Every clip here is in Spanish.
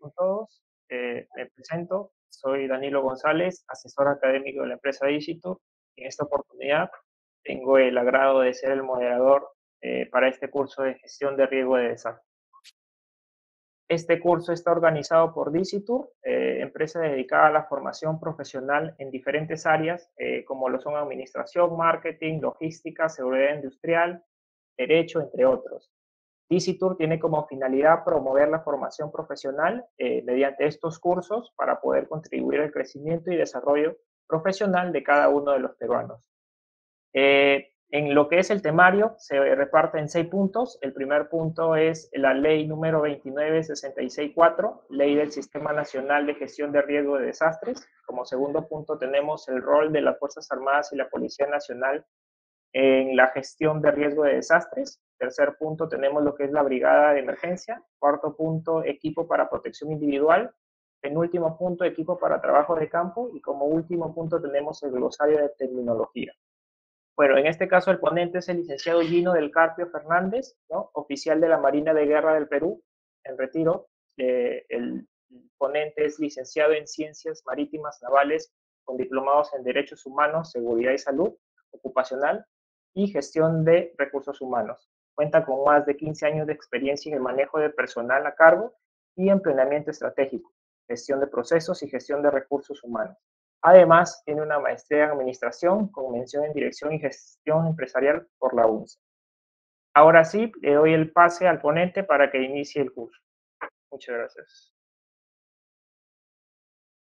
con todos. Me presento, soy Danilo González, asesor académico de la empresa Digitur. En esta oportunidad tengo el agrado de ser el moderador para este curso de gestión de riesgo de desastre. Este curso está organizado por Digitur, empresa dedicada a la formación profesional en diferentes áreas, como lo son administración, marketing, logística, seguridad industrial, derecho, entre otros. Digitur tiene como finalidad promover la formación profesional mediante estos cursos para poder contribuir al crecimiento y desarrollo profesional de cada uno de los peruanos. En lo que es el temario, se reparte en 6 puntos. El primer punto es la ley número 29664, ley del Sistema Nacional de Gestión de Riesgo de Desastres. Como segundo punto tenemos el rol de las Fuerzas Armadas y la Policía Nacional en la gestión de riesgo de desastres. Tercer punto tenemos lo que es la brigada de emergencia. Cuarto punto, equipo para protección individual. Penúltimo punto, equipo para trabajo de campo. Y como último punto tenemos el glosario de terminología. Bueno, en este caso el ponente es el licenciado Gino del Carpio Fernández, ¿no? Oficial de la Marina de Guerra del Perú, en retiro. El ponente es licenciado en Ciencias Marítimas Navales, con diplomados en Derechos Humanos, Seguridad y Salud Ocupacional y Gestión de Recursos Humanos. Cuenta con más de 15 años de experiencia en el manejo de personal a cargo y en planeamiento estratégico, gestión de procesos y gestión de recursos humanos. Además, tiene una maestría en administración con mención en dirección y gestión empresarial por la UNCE. Ahora sí, le doy el pase al ponente para que inicie el curso. Muchas gracias.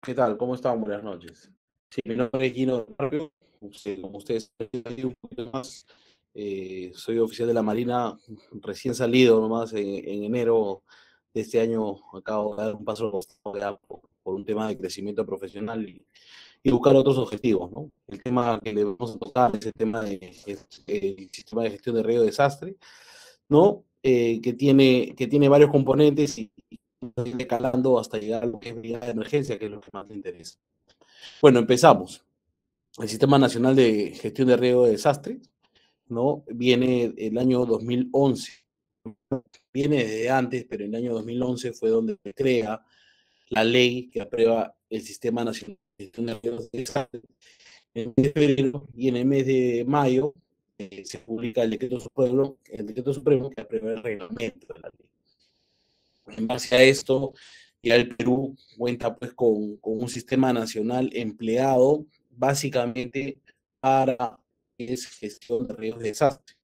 ¿Qué tal? ¿Cómo están? Buenas noches. Sí, mi nombre es Gino Carpio. Como ustedes saben un poquito más, soy oficial de la Marina, recién salido nomás en enero de este año. Acabo de dar un paso por un tema de crecimiento profesional y buscar otros objetivos, ¿no? El tema que le vamos a tocar es el tema del sistema de gestión de riesgo de desastre, ¿no? Que tiene varios componentes y viene calando hasta llegar a lo que es brigada de emergencia, que es lo que más me interesa. Bueno, empezamos. El Sistema Nacional de Gestión de Riesgo de Desastre, ¿no? Viene el año 2011. Viene desde antes, pero en el año 2011 fue donde se crea la ley que aprueba el Sistema Nacional de Gestión de Riesgos de Desastre. En el mes de febrero y en el mes de mayo se publica el decreto supremo que aprueba el reglamento de la ley. En base a esto, ya el Perú cuenta pues con un sistema nacional empleado básicamente para gestión de riesgos de desastre,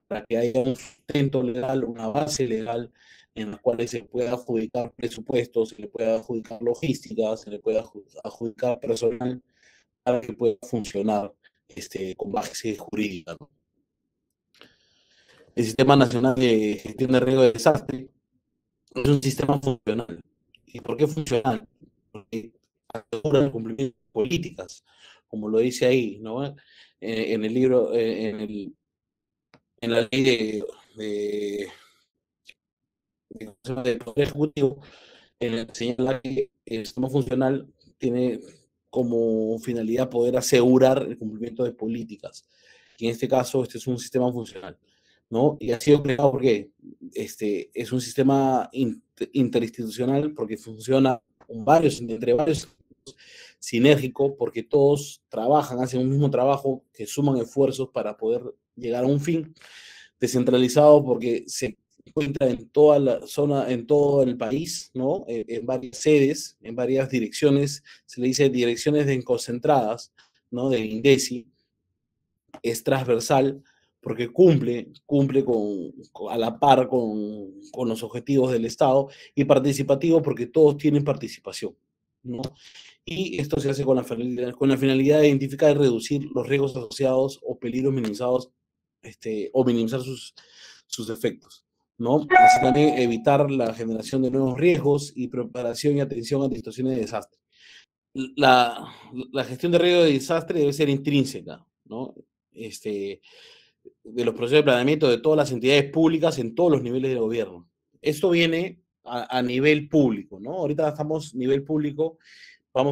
para que haya un sustento legal, una base legal en la cual se pueda adjudicar presupuestos, se le pueda adjudicar logística, se le pueda adjudicar personal para que pueda funcionar con base jurídica, ¿no? El Sistema Nacional de Gestión de Riesgo de Desastre es un sistema funcional. ¿Y por qué funcional? Porque asegura el cumplimiento de políticas, como lo dice ahí, ¿no? En el libro, en la ley de Poder Ejecutivo, en el que señala que el sistema funcional tiene como finalidad poder asegurar el cumplimiento de políticas. Y en este caso, este es un sistema funcional, ¿no? Y ha sido creado porque es un sistema interinstitucional, porque funciona entre varios, sinérgico, porque todos trabajan, hacen un mismo trabajo, que suman esfuerzos para poder llegar a un fin, descentralizado porque se encuentra en toda la zona, en todo el país, ¿no? En varias sedes, en varias direcciones, se le dice direcciones desconcentradas, ¿no? Del INDECI. Es transversal porque cumple a la par con los objetivos del Estado, y participativo porque todos tienen participación, ¿no? Y esto se hace con la finalidad de identificar y reducir los riesgos asociados o peligros minimizados, o minimizar sus efectos, ¿no? Así también evitar la generación de nuevos riesgos y preparación y atención a situaciones de desastre. La, la gestión de riesgo de desastre debe ser intrínseca, ¿no? De los procesos de planeamiento de todas las entidades públicas en todos los niveles de gobierno. Esto viene a nivel público, ¿no? Ahorita estamos a nivel público,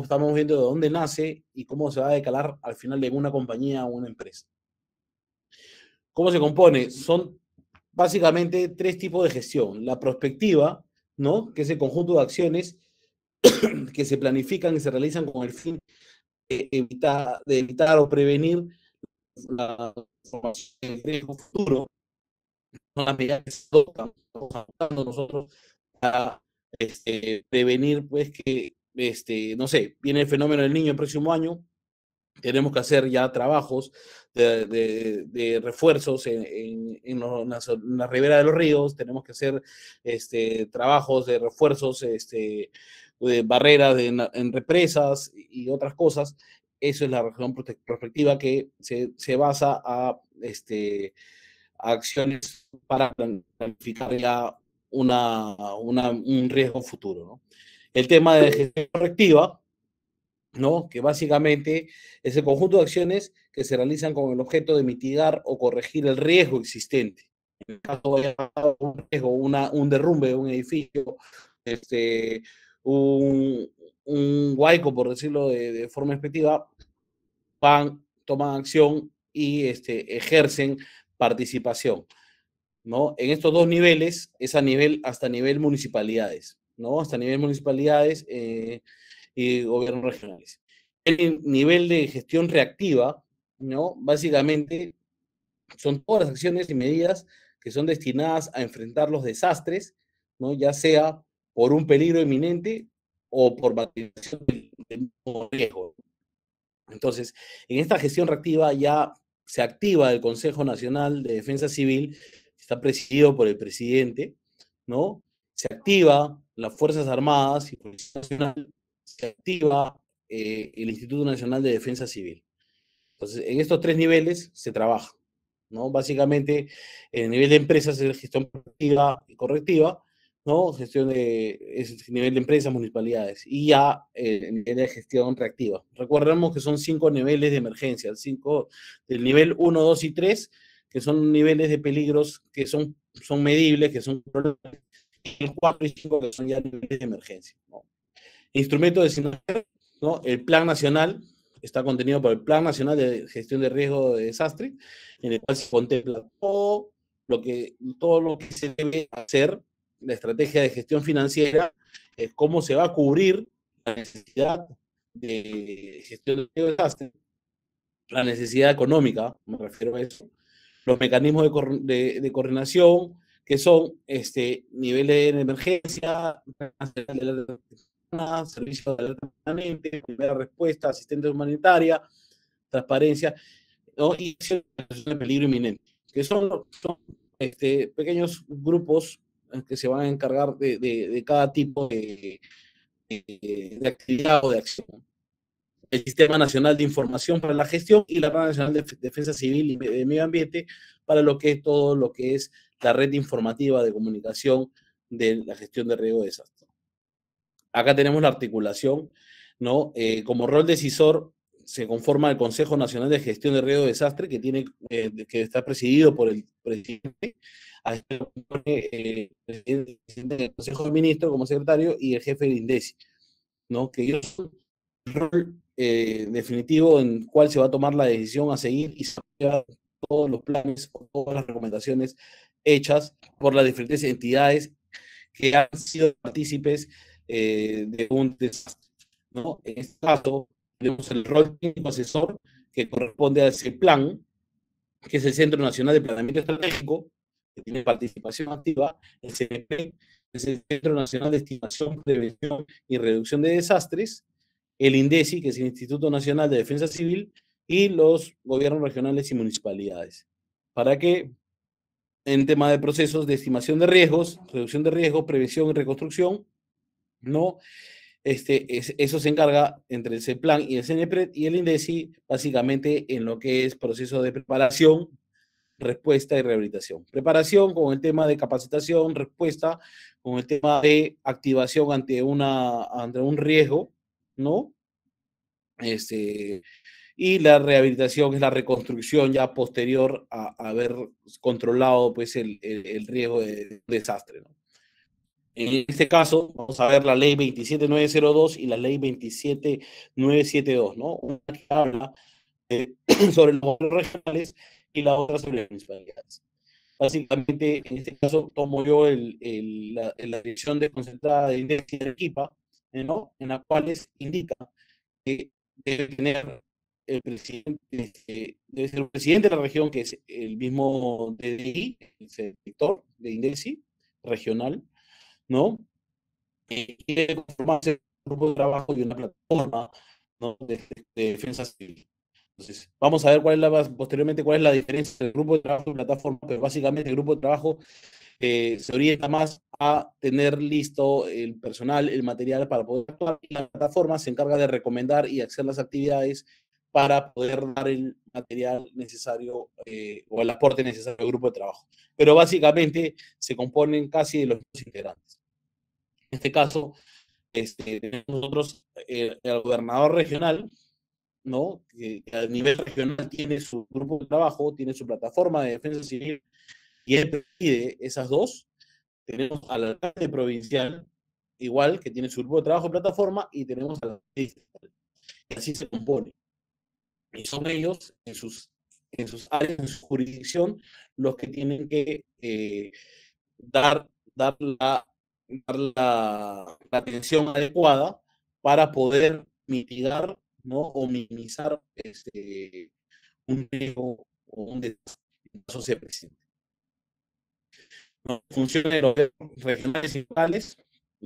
estamos viendo de dónde nace y cómo se va a decalar al final de una compañía o una empresa. ¿Cómo se compone? Son básicamente tres tipos de gestión. La prospectiva, ¿no? Que es el conjunto de acciones que se planifican y se realizan con el fin de evitar o prevenir la formación de riesgo futuro, son las medidas que se adoptan, estamos adoptando nosotros a prevenir, pues, que, no sé, viene el fenómeno del niño el próximo año, tenemos que hacer ya trabajos de refuerzos en la ribera de los ríos, tenemos que hacer trabajos de refuerzos, de barreras en represas y otras cosas. Eso es la región prospectiva que se basa a acciones para planificar ya un riesgo futuro, ¿no? El tema de gestión correctiva, ¿no? Que básicamente es el conjunto de acciones que se realizan con el objeto de mitigar o corregir el riesgo existente. En el caso de un riesgo, un derrumbe de un edificio, este, un, un huaico, por decirlo de forma expectiva, toman acción y ejercen participación, ¿no? En estos dos niveles, es hasta nivel municipalidades, ¿no? Hasta nivel municipalidades y gobiernos regionales. El nivel de gestión reactiva, ¿no? Básicamente son todas las acciones y medidas que son destinadas a enfrentar los desastres, ¿no? Ya sea por un peligro inminente o por materialización del riesgo. Entonces, en esta gestión reactiva ya se activa el Consejo Nacional de Defensa Civil, que está presidido por el presidente, ¿no? Se activa las Fuerzas Armadas y Policía Nacional, se activa el Instituto Nacional de Defensa Civil. Entonces, en estos tres niveles se trabaja, ¿no? Básicamente, en el nivel de empresas es gestión proactiva y correctiva, ¿no? Es nivel de empresas, municipalidades, y ya el nivel de gestión reactiva. Recordemos que son 5 niveles de emergencia, del nivel 1, 2 y 3, que son niveles de peligros que son medibles, que son y el 4 y 5 que son ya niveles de emergencia, ¿no? Instrumento de, ¿no? El Plan Nacional está contenido por el Plan Nacional de Gestión de Riesgo de Desastre, en el cual se contempla todo lo que se debe hacer, la estrategia de gestión financiera, cómo se va a cubrir la necesidad de gestión de riesgo de desastre, la necesidad económica, me refiero a eso, los mecanismos de coordinación, que son niveles de emergencia, servicio de alerta permanente, primera respuesta, asistencia humanitaria, transparencia, ¿no? Y de peligro inminente, que son pequeños grupos que se van a encargar de cada tipo de actividad o de acción. El Sistema Nacional de Información para la Gestión y la Red Nacional de Defensa Civil y de Medio Ambiente para lo que es todo lo que es la red informativa de comunicación de la gestión de riesgo de desastre. Acá tenemos la articulación, ¿no? Como rol decisor se conforma el Consejo Nacional de Gestión de Riesgo de Desastre, que está presidido por el presidente, el presidente del Consejo de Ministros como secretario y el jefe de INDECI, ¿no? Que ellos son el rol definitivo en cuál se va a tomar la decisión a seguir y se todos los planes o todas las recomendaciones hechas por las diferentes entidades que han sido partícipes de un desastre, ¿no? En este caso, tenemos el rol técnico asesor que corresponde a ese plan, que es el Centro Nacional de Planeamiento Estratégico, que tiene participación activa, el CNP, que es el Centro Nacional de Estimación, Prevención y Reducción de Desastres, el INDECI, que es el Instituto Nacional de Defensa Civil, y los gobiernos regionales y municipalidades. ¿Para qué? En tema de procesos de estimación de riesgos, reducción de riesgos, prevención y reconstrucción, ¿no? Eso se encarga entre el CEPLAN y el CNPRED y el INDECI, básicamente en lo que es proceso de preparación, respuesta y rehabilitación. Preparación con el tema de capacitación, respuesta con el tema de activación ante un riesgo, ¿no? Y la rehabilitación es la reconstrucción ya posterior a haber controlado pues, el riesgo de desastre, ¿no? En este caso, vamos a ver la ley 27902 y la ley 27972, ¿no? Una que habla sobre los gobiernos regionales y la otra sobre las municipalidades. Básicamente, en este caso, tomo yo la dirección desconcentrada de INDECI de Arequipa, ¿no? En la cuales indica que debe tener el presidente, debe ser el presidente de la región, que es el mismo DDI, el director de INDECI regional, ¿no? Quiere conformarse un grupo de trabajo y una plataforma, ¿no? de defensa civil. Entonces, vamos a ver posteriormente cuál es la diferencia entre el grupo de trabajo y plataforma, pero básicamente el grupo de trabajo se orienta más a tener listo el personal, el material para poder actuar, y la plataforma se encarga de recomendar y hacer las actividades para poder dar el material necesario o el aporte necesario al grupo de trabajo. Pero básicamente se componen casi de los mismos integrantes. En este caso, tenemos nosotros el gobernador regional, ¿no? Que a nivel regional tiene su grupo de trabajo, tiene su plataforma de defensa civil, y él preside esas dos. Tenemos al alcalde provincial, igual, que tiene su grupo de trabajo, plataforma, y tenemos al alcalde distrital. Y así se compone. Y son ellos, en sus áreas, en su jurisdicción, los que tienen que dar, dar, la, dar la atención adecuada para poder mitigar, ¿no? O minimizar un riesgo o un desastre en caso se presente. ¿No? Funciones de los regionales y locales,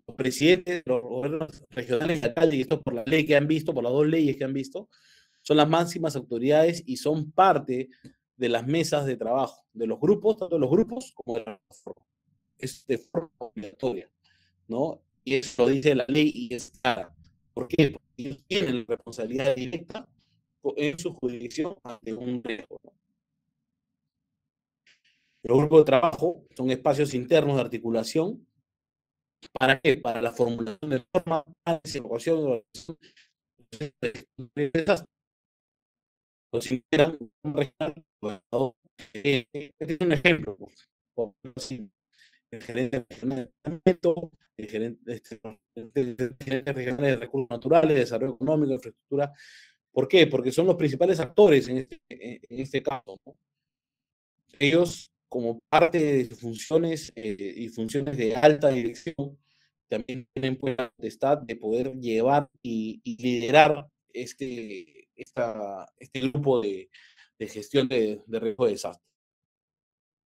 los presidentes de los gobiernos regionales y alcaldes, y esto por la ley que han visto, por las dos leyes que han visto, son las máximas autoridades y son parte de las mesas de trabajo, de los grupos, tanto de los grupos como de la plataforma. Es de forma obligatoria, ¿no? Y eso lo dice la ley y es clara. ¿Por qué? Porque ellos tienen la responsabilidad directa en su jurisdicción ante un riesgo, ¿no? Los grupos de trabajo son espacios internos de articulación. ¿Para qué? Para la formulación de normas, evaluación, los integran es un ejemplo. El gerente regional el gerente regional de recursos naturales, desarrollo económico, infraestructura. ¿Por qué? Porque son los principales actores en este caso, ¿no? Ellos, como parte de sus funciones y funciones de alta dirección, también tienen pues, la potestad de poder llevar y liderar este grupo de gestión de riesgo de desastre.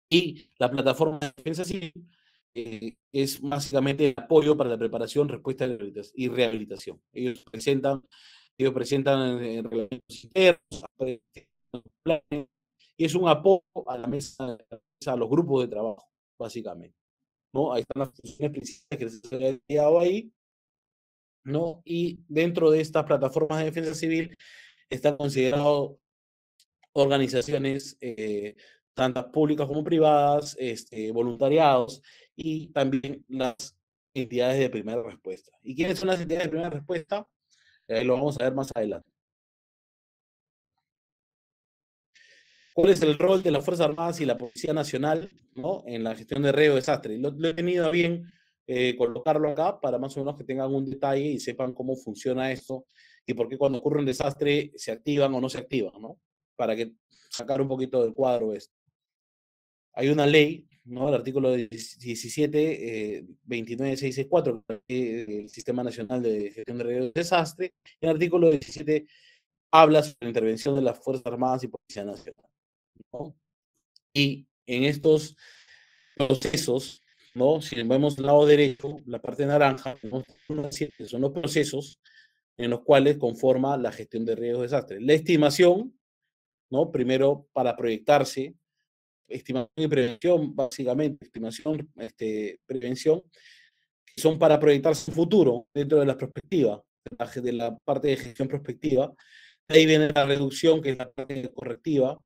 Y la plataforma de defensa civil es básicamente el apoyo para la preparación, respuesta y rehabilitación. Ellos presentan en reglamentos internos, planes, y es un apoyo a la mesa, a los grupos de trabajo, básicamente, ¿no? Ahí están las funciones principales que se han detallado ahí, ¿no? Y dentro de estas plataformas de defensa civil están considerados organizaciones, tanto públicas como privadas, voluntariados y también las entidades de primera respuesta. ¿Y quiénes son las entidades de primera respuesta? Lo vamos a ver más adelante. ¿Cuál es el rol de las Fuerzas Armadas y la Policía Nacional, ¿no? En la gestión de riesgo de desastre? Lo he tenido a bien colocarlo acá para más o menos que tengan un detalle y sepan cómo funciona esto y por qué cuando ocurre un desastre se activan o no se activan, ¿no? Para que sacar un poquito del cuadro esto. Hay una ley, ¿no? El artículo 17, 29664, el Sistema Nacional de Gestión de Riesgo de Desastre. El artículo 17 habla sobre la intervención de las Fuerzas Armadas y Policía Nacional, ¿no? Y en estos procesos, ¿no? Si vemos el lado derecho, la parte naranja, son los procesos en los cuales conforma la gestión de riesgos de desastre. La estimación, ¿no? Primero, para proyectarse, estimación y prevención, básicamente, estimación, prevención, que son para proyectarse un futuro dentro de la perspectiva, de la parte de gestión prospectiva. Ahí viene la reducción, que es la parte correctiva,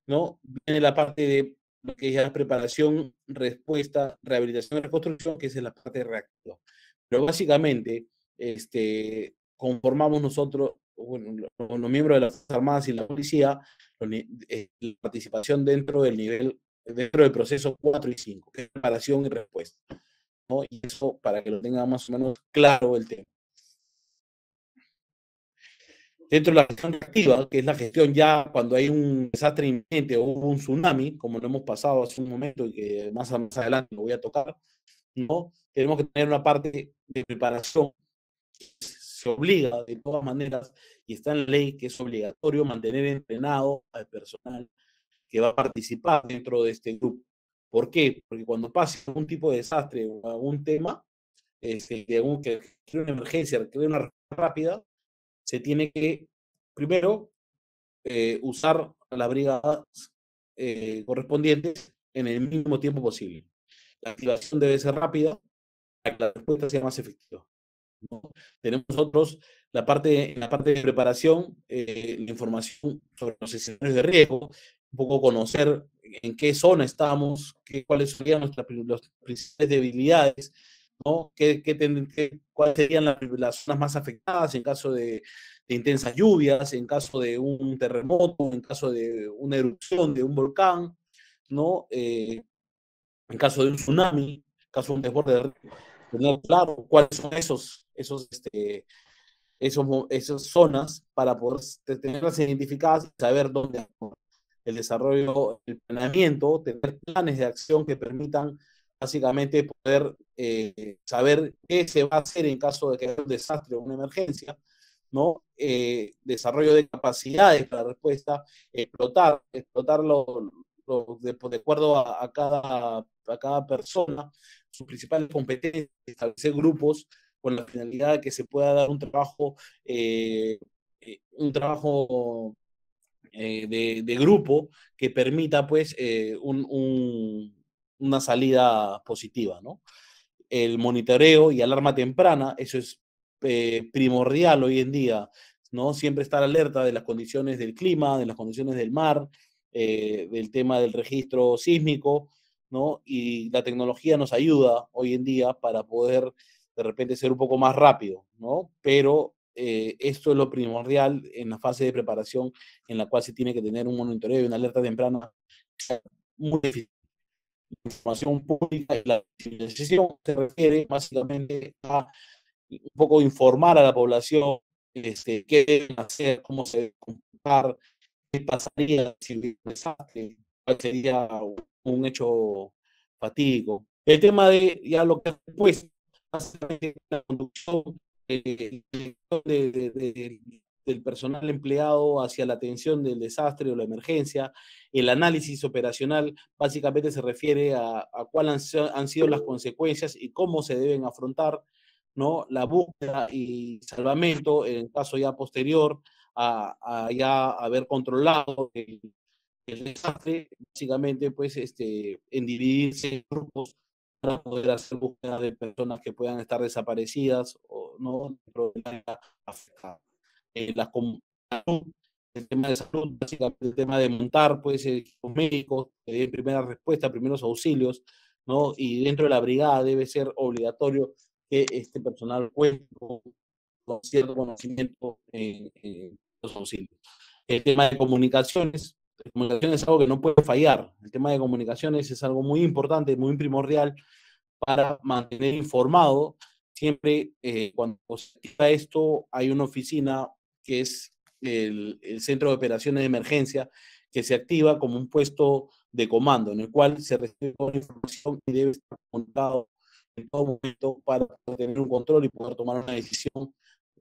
¿no? Viene la parte de lo que es la preparación, respuesta, rehabilitación y reconstrucción, que es la parte reactiva. Pero básicamente, conformamos nosotros, bueno, los miembros de las Fuerzas Armadas y la Policía, la participación dentro del proceso 4 y 5, que es preparación y respuesta, ¿no? Y eso para que lo tenga más o menos claro el tema. Dentro de la gestión reactiva, que es la gestión ya cuando hay un desastre inminente o un tsunami, como lo hemos pasado hace un momento y que más adelante lo voy a tocar, ¿no? Tenemos que tener una parte de preparación. Se obliga de todas maneras, y está en la ley que es obligatorio mantener entrenado al personal que va a participar dentro de este grupo. ¿Por qué? Porque cuando pase algún tipo de desastre o algún tema, que requiere una emergencia, requiere una respuesta rápida, se tiene que, primero, usar las brigadas correspondientes en el mínimo tiempo posible. La activación debe ser rápida para que la respuesta sea más efectiva, ¿no? Tenemos nosotros en la parte de preparación, la información sobre los escenarios de riesgo, un poco conocer en qué zona estamos, cuáles serían nuestras principales debilidades, ¿no? ¿Cuáles serían las zonas más afectadas en caso de intensas lluvias, en caso de un terremoto, en caso de una erupción de un volcán, ¿no? En caso de un tsunami, en caso de un desborde de río, tener claro cuáles son esas zonas para poder tenerlas identificadas y saber dónde actuar. El desarrollo, el planeamiento, tener planes de acción que permitan básicamente poder saber qué se va a hacer en caso de que haya un desastre o una emergencia, ¿no? Desarrollo de capacidades para respuesta, explotar de acuerdo a cada persona, sus principales competencias, establecer grupos con la finalidad de que se pueda dar un trabajo de grupo que permita pues una salida positiva, ¿no? El monitoreo y alarma temprana, eso es primordial hoy en día, ¿no? Siempre estar alerta de las condiciones del clima, de las condiciones del mar, del tema del registro sísmico, ¿no? Y la tecnología nos ayuda hoy en día para poder de repente ser un poco más rápido, ¿no? Pero esto es lo primordial en la fase de preparación en la cual se tiene que tener un monitoreo y una alerta temprana muy eficiente. Información pública y la civilización se refiere básicamente a un poco informar a la población qué deben hacer, cómo se debe comportar, qué pasaría si hubiera un desastre, cuál sería un hecho fatídico. El tema de ya lo que después, básicamente la conducción del personal empleado hacia la atención del desastre o la emergencia, el análisis operacional básicamente se refiere a cuáles han sido las consecuencias y cómo se deben afrontar, ¿no? La búsqueda y salvamento en caso ya posterior a ya haber controlado el desastre, básicamente, pues, en dividirse en grupos para poder hacer búsqueda de personas que puedan estar desaparecidas o no, afectadas. La el tema de salud, básicamente el tema de montar, pues, equipos médicos, primera respuesta, primeros auxilios, ¿no? Y dentro de la brigada debe ser obligatorio que este personal cuente con cierto conocimiento en los auxilios. El tema de comunicaciones es algo que no puede fallar. El tema de comunicaciones es algo muy importante, muy primordial para mantener informado. Siempre cuando se activa esto, hay una oficina que es el Centro de Operaciones de Emergencia, que se activa como un puesto de comando, en el cual se recibe toda la información y debe estar comunicado en todo momento para tener un control y poder tomar una decisión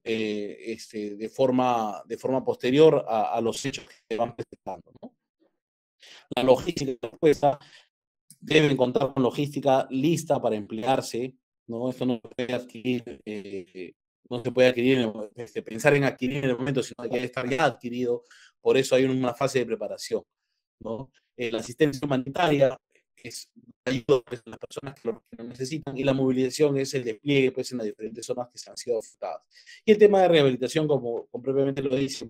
de forma posterior a los hechos que se van presentando, ¿no? La logística de la respuesta deben contar con logística lista para emplearse, ¿no? Esto no se puede adquirir, pensar en adquirir en el momento, sino que debe estar ya adquirido. Por eso hay una fase de preparación, ¿no? La asistencia humanitaria es ayuda pues, a las personas que lo necesitan y la movilización es el despliegue pues, en las diferentes zonas que se han sido afectadas. Y el tema de rehabilitación, como propiamente lo dice,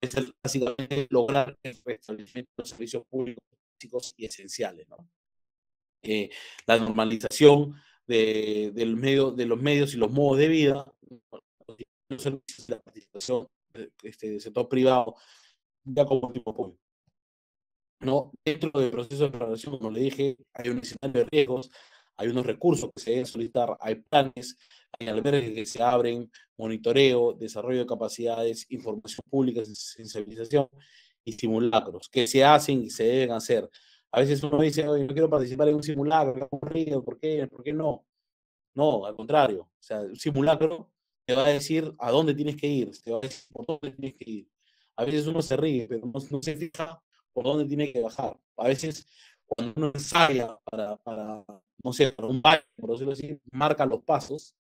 es básicamente lograr el restablecimiento de los servicios públicos básicos y esenciales, ¿no? La normalización de los medios y los modos de vida, la participación del sector privado, ya como último apoyo. ¿No? Dentro del proceso de preparación, como le dije, hay un escenario de riesgos, hay unos recursos que se deben solicitar, hay planes, hay albergues que se abren, monitoreo, desarrollo de capacidades, información pública, sensibilización y simulacros que se hacen y se deben hacer. A veces uno dice, oye, no quiero participar en un simulacro, qué aburrido, ¿por qué? ¿Por qué no? No, al contrario. O sea, un simulacro te va a decir a dónde tienes que ir, te va a decir por dónde tienes que ir. A veces uno se ríe, pero no se fija por dónde tiene que bajar. A veces cuando uno ensaya no sé, para un baile, por decirlo así, marca los pasos,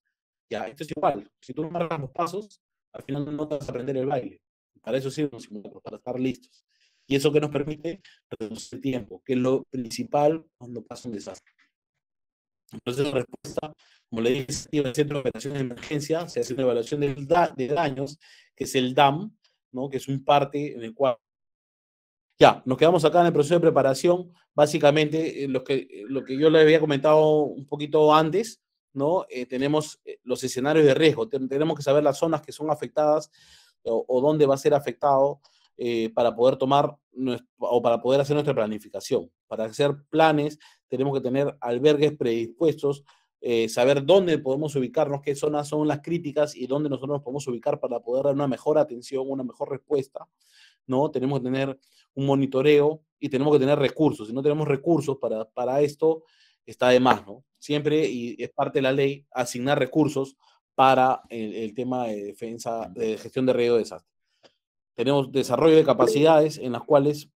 ya, esto es igual. Si tú no marcas los pasos, al final no te vas a aprender el baile. Para eso sirven los simulacros, para estar listos. Y eso que nos permite reducir el tiempo, que es lo principal cuando pasa un desastre. Entonces, la respuesta, como le dije, el Centro de Operaciones de Emergencia, se hace una evaluación de daños, que es el DAM, ¿no? Que es un parte en el cual... Ya, nos quedamos acá en el proceso de preparación. Básicamente, lo que yo le había comentado un poquito antes, ¿no? Tenemos los escenarios de riesgo. Tenemos que saber las zonas que son afectadas o dónde va a ser afectado para poder tomar o para poder hacer nuestra planificación. Para hacer planes, tenemos que tener albergues predispuestos, saber dónde podemos ubicarnos, qué zonas son las críticas y dónde nosotros nos podemos ubicar para poder dar una mejor atención, una mejor respuesta, ¿no? Tenemos que tener un monitoreo y tenemos que tener recursos. Si no tenemos recursos para esto, está de más, ¿no? Siempre, y es parte de la ley, asignar recursos para el tema de defensa, de gestión de riesgo de desastre. Tenemos desarrollo de capacidades en las cuales,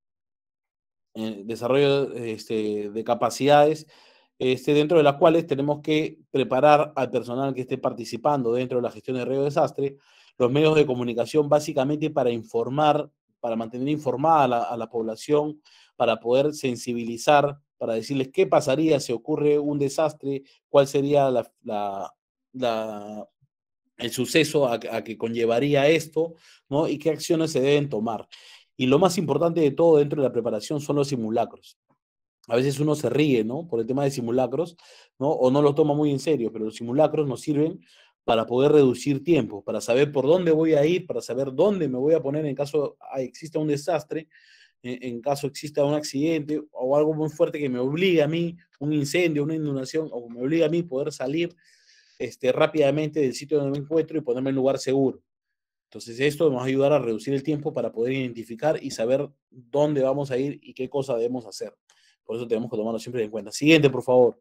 desarrollo de capacidades dentro de las cuales tenemos que preparar al personal que esté participando dentro de la gestión de riesgo de desastre, los medios de comunicación básicamente para informar, para mantener informada a la población, para poder sensibilizar, para decirles qué pasaría si ocurre un desastre, cuál sería el suceso a que conllevaría esto, ¿no? Y qué acciones se deben tomar. Y lo más importante de todo dentro de la preparación son los simulacros. A veces uno se ríe, ¿no? Por el tema de simulacros, ¿no? O no lo toma muy en serio, pero los simulacros nos sirven para poder reducir tiempo, para saber por dónde voy a ir, para saber dónde me voy a poner en caso exista un desastre, en caso exista un accidente o algo muy fuerte que me obligue a mí, un incendio, una inundación, o me obligue a mí poder salir rápidamente del sitio donde me encuentro y ponerme en un lugar seguro. Entonces, esto nos va a ayudar a reducir el tiempo para poder identificar y saber dónde vamos a ir y qué cosa debemos hacer. Por eso tenemos que tomarlo siempre en cuenta. Siguiente, por favor.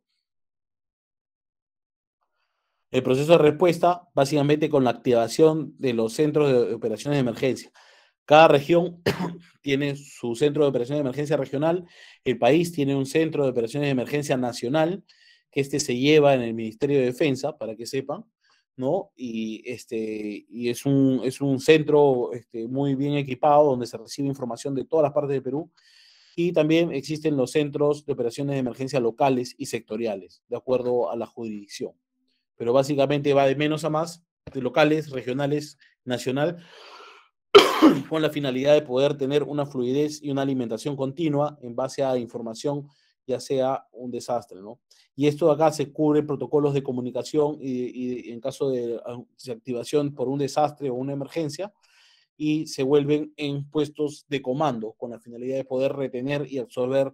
El proceso de respuesta, básicamente con la activación de los centros de operaciones de emergencia. Cada región tiene su centro de operaciones de emergencia regional. El país tiene un centro de operaciones de emergencia nacional, que se lleva en el Ministerio de Defensa, para que sepan, ¿no? Y es un centro muy bien equipado, donde se recibe información de todas las partes de Perú. Y también existen los centros de operaciones de emergencia locales y sectoriales, de acuerdo a la jurisdicción. Pero básicamente va de menos a más, de locales, regionales, nacional, con la finalidad de poder tener una fluidez y una alimentación continua en base a información, ya sea un desastre, ¿no? Y esto acá se cubre protocolos de comunicación y en caso de activación por un desastre o una emergencia, y se vuelven en puestos de comando con la finalidad de poder retener y absorber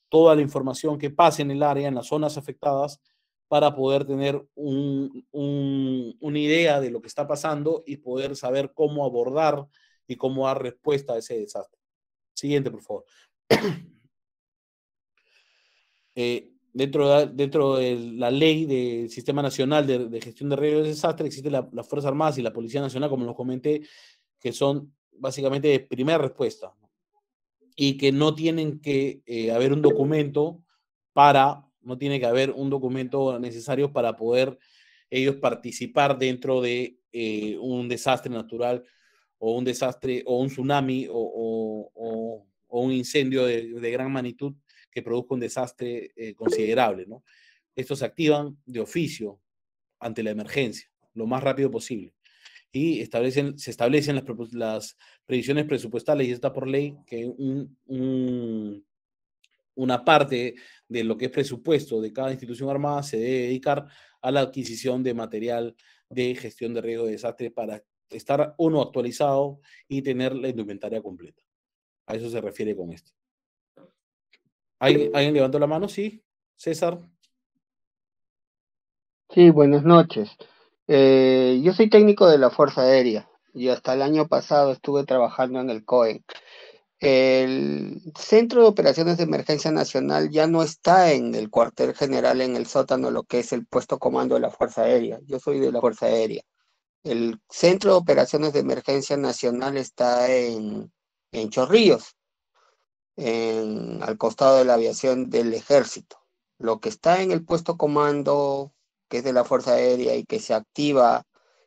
toda la información que pase en el área, en las zonas afectadas, para poder tener una idea de lo que está pasando y poder saber cómo abordar y cómo dar respuesta a ese desastre. Siguiente, por favor. Dentro de la ley del Sistema Nacional de Gestión de Riesgos de Desastre existe la Fuerza Armada y la Policía Nacional, como los comenté, que son básicamente de primera respuesta y que no tienen que haber un documento no tiene que haber un documento necesario para poder ellos participar dentro de un desastre natural o un desastre o un tsunami o un incendio de gran magnitud que produzca un desastre considerable, ¿no? Estos se activan de oficio ante la emergencia, lo más rápido posible. Y se establecen las previsiones presupuestales, y está por ley que una parte de lo que es presupuesto de cada institución armada se debe dedicar a la adquisición de material de gestión de riesgo de desastre para estar uno actualizado y tener la indumentaria completa. A eso se refiere con esto. ¿Alguien levantó la mano? Sí, César. Sí, buenas noches. Yo soy técnico de la Fuerza Aérea y hasta el año pasado estuve trabajando en el COEN. El Centro de Operaciones de Emergencia Nacional ya no está en el cuartel general, en el sótano, lo que es el puesto comando de la Fuerza Aérea. Yo soy de la Fuerza Aérea. El Centro de Operaciones de Emergencia Nacional está en Chorrillos, al costado de la aviación del ejército. Lo que está en el puesto comando, que es de la Fuerza Aérea y que se activa,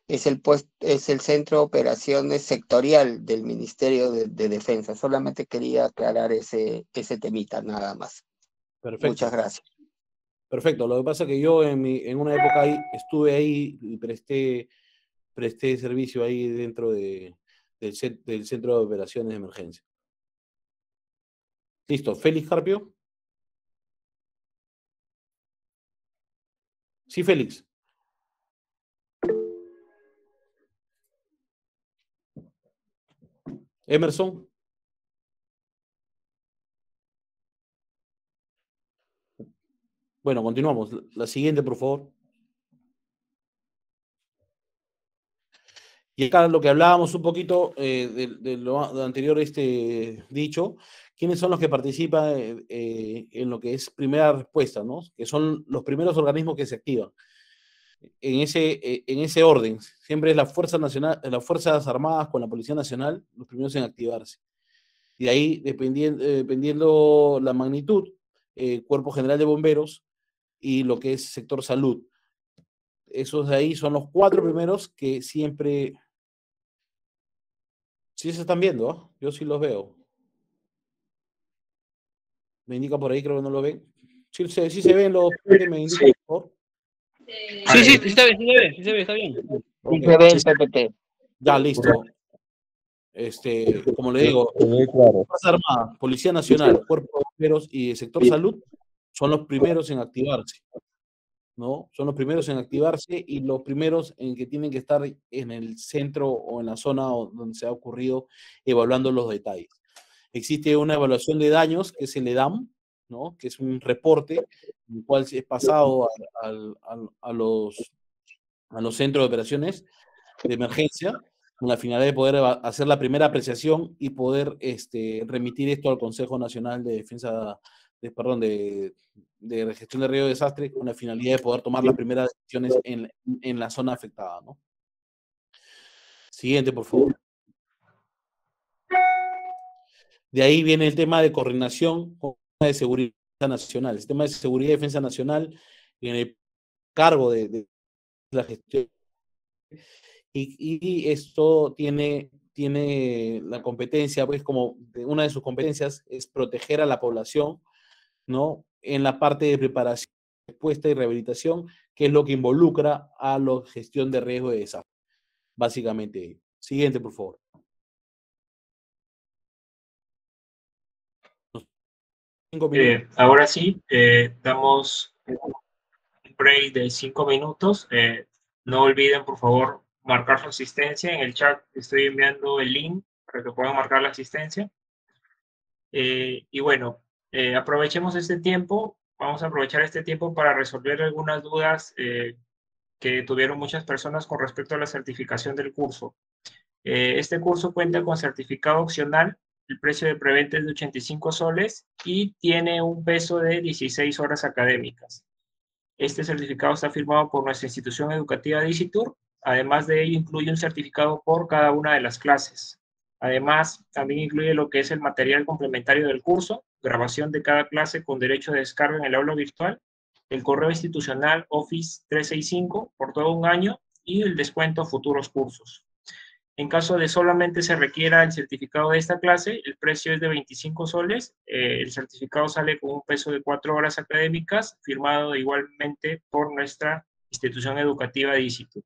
es el centro de operaciones sectorial del Ministerio de Defensa. Solamente quería aclarar ese temita, nada más. Muchas Perfecto. gracias. Perfecto. Lo que pasa es que yo en una época ahí, estuve ahí y presté servicio ahí dentro del Centro de Operaciones de Emergencia. Listo. Félix Carpio. Sí, Félix. Emerson. Bueno, continuamos. La siguiente, por favor. Y acá lo que hablábamos un poquito de lo anterior dicho, ¿quiénes son los que participan en lo que es primera respuesta, ¿no? Que son los primeros organismos que se activan. En ese orden, siempre es la Fuerza Nacional, las Fuerzas Armadas con la Policía Nacional, los primeros en activarse. Y de ahí, dependiendo la magnitud, Cuerpo General de Bomberos y lo que es sector salud. Esos de ahí son los 4 primeros que siempre... Sí se están viendo, ¿eh? Yo sí los veo. Me indica por ahí, creo que no lo ven. Sí, sí se ven los... Me indica, Sí, por favor. Sí, sí, sí se ve, está bien. sí Ok. se ve el PPT. Ya, listo. Como le digo, Claro. Fuerza Armada, Policía Nacional, Cuerpo de Bomberos y el sector salud son los primeros en activarse, ¿no? Son los primeros en activarse y los primeros en que tienen que estar en el centro o en la zona donde se ha ocurrido evaluando los detalles. Existe una evaluación de daños que es el EDAM, ¿no? Que es un reporte en el cual es pasado a los centros de operaciones de emergencia con la finalidad de poder hacer la primera apreciación y poder remitir esto al Consejo Nacional de Defensa, de Gestión de Riesgo de Desastre, con la finalidad de poder tomar las primeras decisiones en la zona afectada, ¿no? Siguiente, por favor. De ahí viene el tema de coordinación con el tema de seguridad nacional. El sistema de seguridad y defensa nacional en el cargo de la gestión. Y esto tiene la competencia, pues como una de sus competencias es proteger a la población, ¿no? En la parte de preparación, respuesta y rehabilitación, que es lo que involucra a la gestión de riesgo de desastre. Básicamente. Siguiente, por favor. Ahora sí, damos un break de 5 minutos. No olviden, por favor, marcar su asistencia. En el chat estoy enviando el link para que puedan marcar la asistencia. Y bueno, aprovechemos este tiempo. Vamos a aprovechar este tiempo para resolver algunas dudas que tuvieron muchas personas con respecto a la certificación del curso. Este curso cuenta con certificado opcional. El precio de preventa es de 85 soles y tiene un peso de 16 horas académicas. Este certificado está firmado por nuestra institución educativa Dicitur. Además de ello, incluye un certificado por cada una de las clases. Además, también incluye lo que es el material complementario del curso, grabación de cada clase con derecho de descarga en el aula virtual, el correo institucional Office 365 por todo un año y el descuento a futuros cursos. En caso de solamente se requiera el certificado de esta clase, el precio es de 25 soles. El certificado sale con un peso de 4 horas académicas, firmado igualmente por nuestra institución educativa de Dicitur,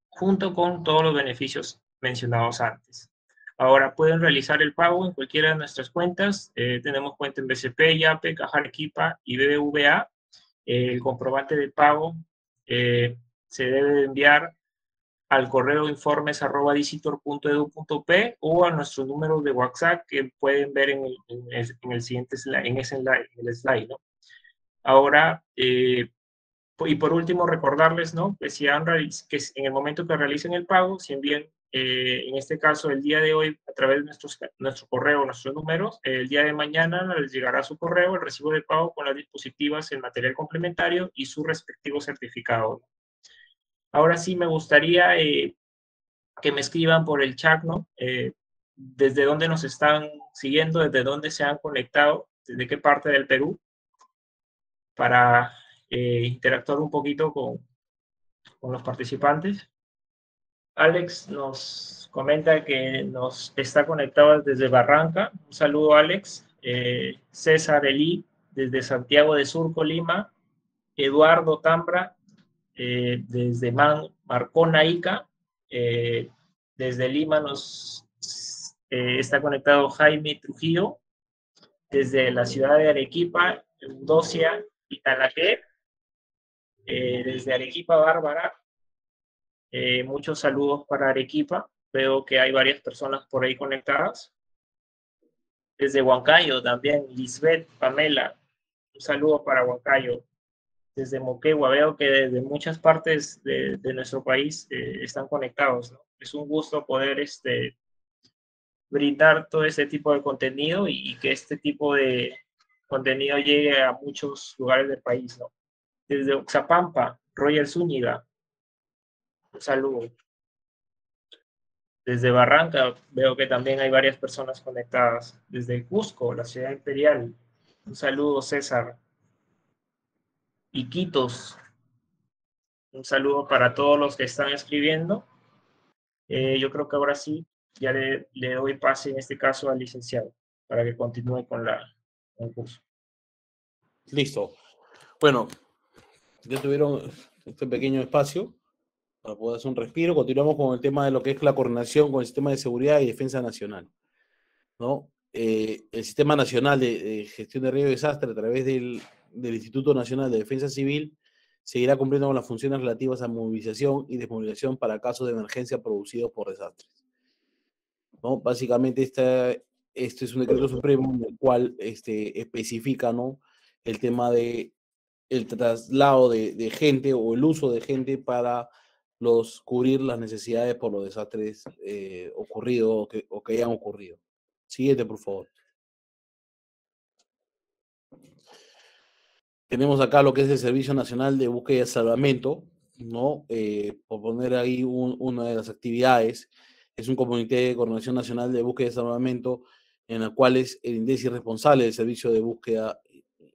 junto con todos los beneficios mencionados antes. Ahora pueden realizar el pago en cualquiera de nuestras cuentas. Tenemos cuenta en BCP, Yape, Caja Arequipa y BBVA. El comprobante de pago se debe enviar al correo informes@dicitor.edu.p o a nuestro número de WhatsApp que pueden ver en el siguiente slide, en el slide, ¿no? Ahora, Y por último, recordarles, ¿no? Que, que en el momento que realicen el pago, si envíen, en este caso, el día de hoy, a través de nuestro correo, nuestros números, el día de mañana les llegará a su correo el recibo de pago con las dispositivas, el material complementario y su respectivo certificado. Ahora sí me gustaría que me escriban por el chat, ¿no? Desde dónde nos están siguiendo, desde dónde se han conectado, desde qué parte del Perú, para interactuar un poquito con los participantes. Alex nos comenta que nos está conectado desde Barranca. Un saludo, Alex. César Elí, desde Santiago de Surco, Lima. Eduardo Tambra, desde Marcona, Ica. Desde Lima nos está conectado Jaime Trujillo. Desde la ciudad de Arequipa, Eudocia Italaqué. Desde Arequipa, Bárbara. Muchos saludos para Arequipa. Veo que hay varias personas por ahí conectadas. Desde Huancayo también, Lisbeth, Pamela. Un saludo para Huancayo. Desde Moquegua, veo que desde muchas partes de nuestro país están conectados, ¿no? Es un gusto poder brindar todo este tipo de contenido y que este tipo de contenido llegue a muchos lugares del país, ¿no? Desde Oxapampa, Roger Zúñiga, un saludo. Desde Barranca veo que también hay varias personas conectadas. Desde Cusco, la ciudad imperial, un saludo, César. Iquitos, un saludo para todos los que están escribiendo. Yo creo que ahora sí, ya le doy pase en este caso al licenciado para que continúe con el curso. Listo. Bueno, ya tuvieron este pequeño espacio para poder hacer un respiro. Continuamos con el tema de lo que es la coordinación con el sistema de seguridad y defensa nacional, ¿no? El Sistema Nacional de Gestión de Riesgo y Desastre, a través del Instituto Nacional de Defensa Civil, seguirá cumpliendo con las funciones relativas a movilización y desmovilización para casos de emergencia producidos por desastres, ¿no? Básicamente, este es un decreto supremo en el cual especifica, ¿no?, el tema de el traslado de gente o el uso de gente para cubrir las necesidades por los desastres ocurridos o que hayan ocurrido. Siguiente, por favor. Tenemos acá lo que es el Servicio Nacional de Búsqueda y Salvamento, ¿no? Por poner ahí una de las actividades, es un comité de coordinación nacional de búsqueda y salvamento, en la cual es el INDECI responsable del servicio de búsqueda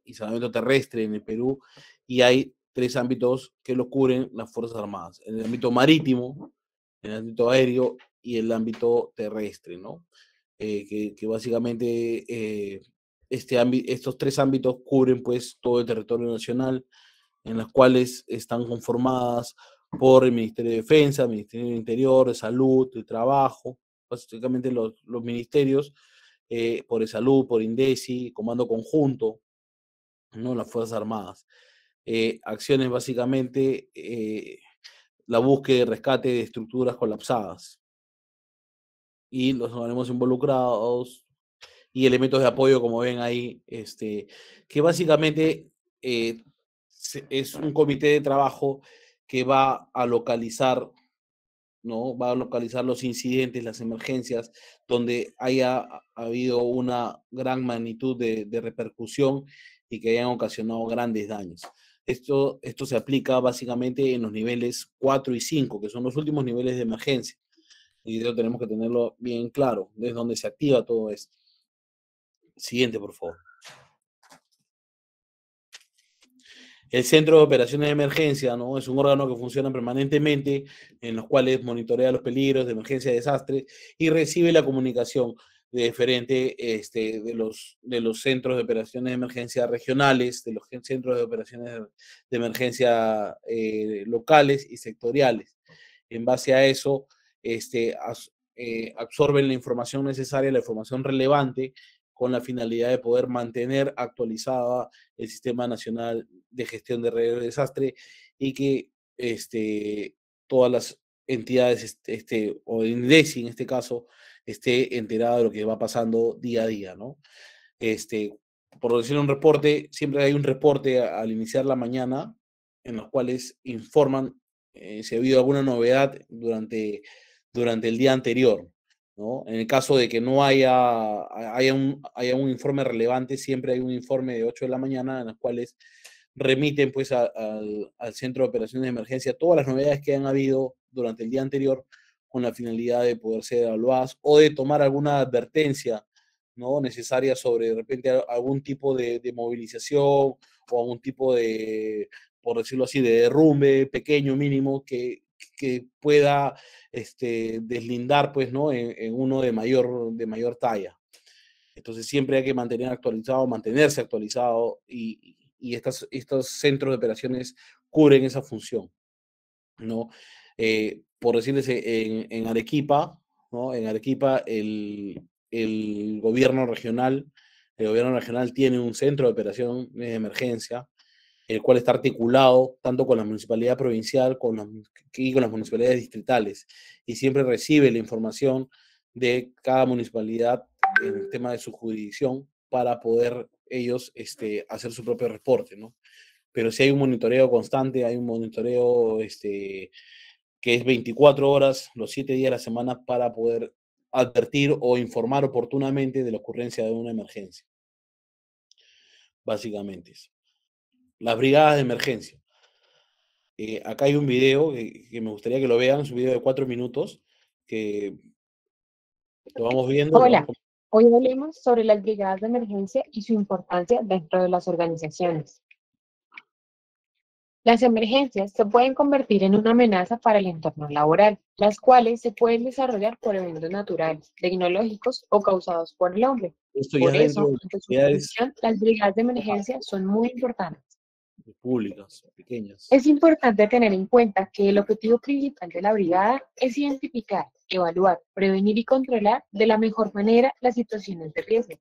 y salvamento terrestre en el Perú, y hay 3 ámbitos que lo cubren las Fuerzas Armadas: en el ámbito marítimo, en el ámbito aéreo y el ámbito terrestre, ¿no? Que básicamente estos 3 ámbitos cubren pues todo el territorio nacional, en las cuales están conformadas por el Ministerio de Defensa, el Ministerio del Interior, de Salud, de Trabajo, básicamente los ministerios, por el Salud, por INDECI, Comando Conjunto, ¿no?, las Fuerzas Armadas. Acciones básicamente, la búsqueda y rescate de estructuras colapsadas y los organismos involucrados y elementos de apoyo, como ven ahí, que básicamente es un comité de trabajo que va a localizar, ¿no? Va a localizar los incidentes, las emergencias, donde haya habido una gran magnitud de repercusión y que hayan ocasionado grandes daños. Esto se aplica básicamente en los niveles 4 y 5, que son los últimos niveles de emergencia. Y eso tenemos que tenerlo bien claro, desde donde se activa todo esto. Siguiente, por favor. El Centro de Operaciones de Emergencia, ¿no?, es un órgano que funciona permanentemente, en los cuales monitorea los peligros de emergencia y desastre y recibe la comunicación de diferente de los centros de operaciones de emergencia regionales, de los centros de operaciones de emergencia locales y sectoriales. En base a eso, absorben la información necesaria, la información relevante, con la finalidad de poder mantener actualizada el Sistema Nacional de Gestión de Riesgo y Desastre, y que todas las entidades, o el INDECI en este caso, esté enterado de lo que va pasando día a día, ¿no? Por decir un reporte, siempre hay un reporte al iniciar la mañana, en los cuales informan si ha habido alguna novedad durante el día anterior, ¿no? En el caso de que no haya un informe relevante, siempre hay un informe de 8 de la mañana en los cuales remiten pues al centro de operaciones de emergencia todas las novedades que han habido durante el día anterior con la finalidad de poder ser evaluadas o de tomar alguna advertencia, ¿no?, necesaria sobre de repente algún tipo de movilización o algún tipo de, por decirlo así, de derrumbe pequeño, mínimo, que pueda deslindar, pues, ¿no?, en uno de mayor talla. Entonces siempre hay que mantenerse actualizado y estos centros de operaciones cubren esa función, ¿no? Por decirles, en Arequipa, ¿no? En Arequipa el gobierno regional tiene un centro de operación de emergencia, el cual está articulado tanto con la municipalidad provincial y con las municipalidades distritales, y siempre recibe la información de cada municipalidad en el tema de su jurisdicción para poder ellos hacer su propio reporte, ¿no? Pero si hay un monitoreo constante, hay un monitoreo que es 24 horas, los 7 días de la semana, para poder advertir o informar oportunamente de la ocurrencia de una emergencia. Básicamente eso. Las brigadas de emergencia. Acá hay un video que me gustaría que lo vean, es un video de 4 minutos, que lo vamos viendo. Hola, hoy hablemos sobre las brigadas de emergencia y su importancia dentro de las organizaciones. Las emergencias se pueden convertir en una amenaza para el entorno laboral, las cuales se pueden desarrollar por eventos naturales, tecnológicos o causados por el hombre. Esto Por ya eso, dentro ante su de función, las brigadas de emergencia son muy importantes. públicas, pequeñas. Es importante tener en cuenta que el objetivo principal de la brigada es identificar, evaluar, prevenir y controlar de la mejor manera las situaciones de riesgo.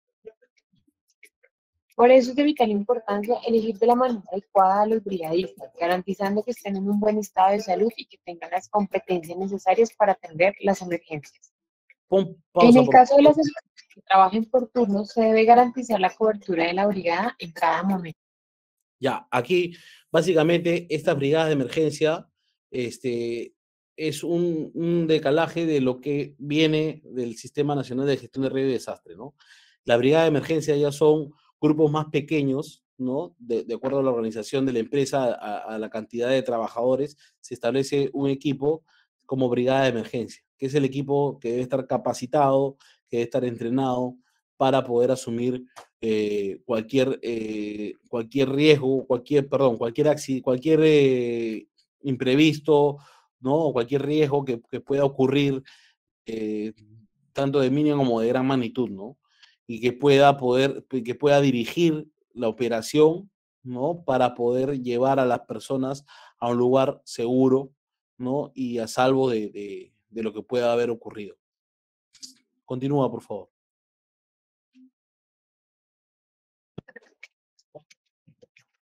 Por eso es de vital importancia elegir de la manera adecuada a los brigadistas, garantizando que estén en un buen estado de salud y que tengan las competencias necesarias para atender las emergencias. En el caso de las emergencias que trabajen por turnos, se debe garantizar la cobertura de la brigada en cada momento. Ya, aquí básicamente estas brigadas de emergencia es un decalaje de lo que viene del Sistema Nacional de Gestión de Riesgo y Desastre, ¿no? La brigada de emergencia ya son grupos más pequeños, ¿no? De acuerdo a la organización de la empresa, a la cantidad de trabajadores, se establece un equipo como brigada de emergencia, que es el equipo que debe estar capacitado, que debe estar entrenado para poder asumir cualquier riesgo, cualquier imprevisto, ¿no? O cualquier riesgo que pueda ocurrir, tanto de mínima como de gran magnitud, ¿no? Y que pueda dirigir la operación, ¿no? Para poder llevar a las personas a un lugar seguro, ¿no? Y a salvo de lo que pueda haber ocurrido. Continúa, por favor.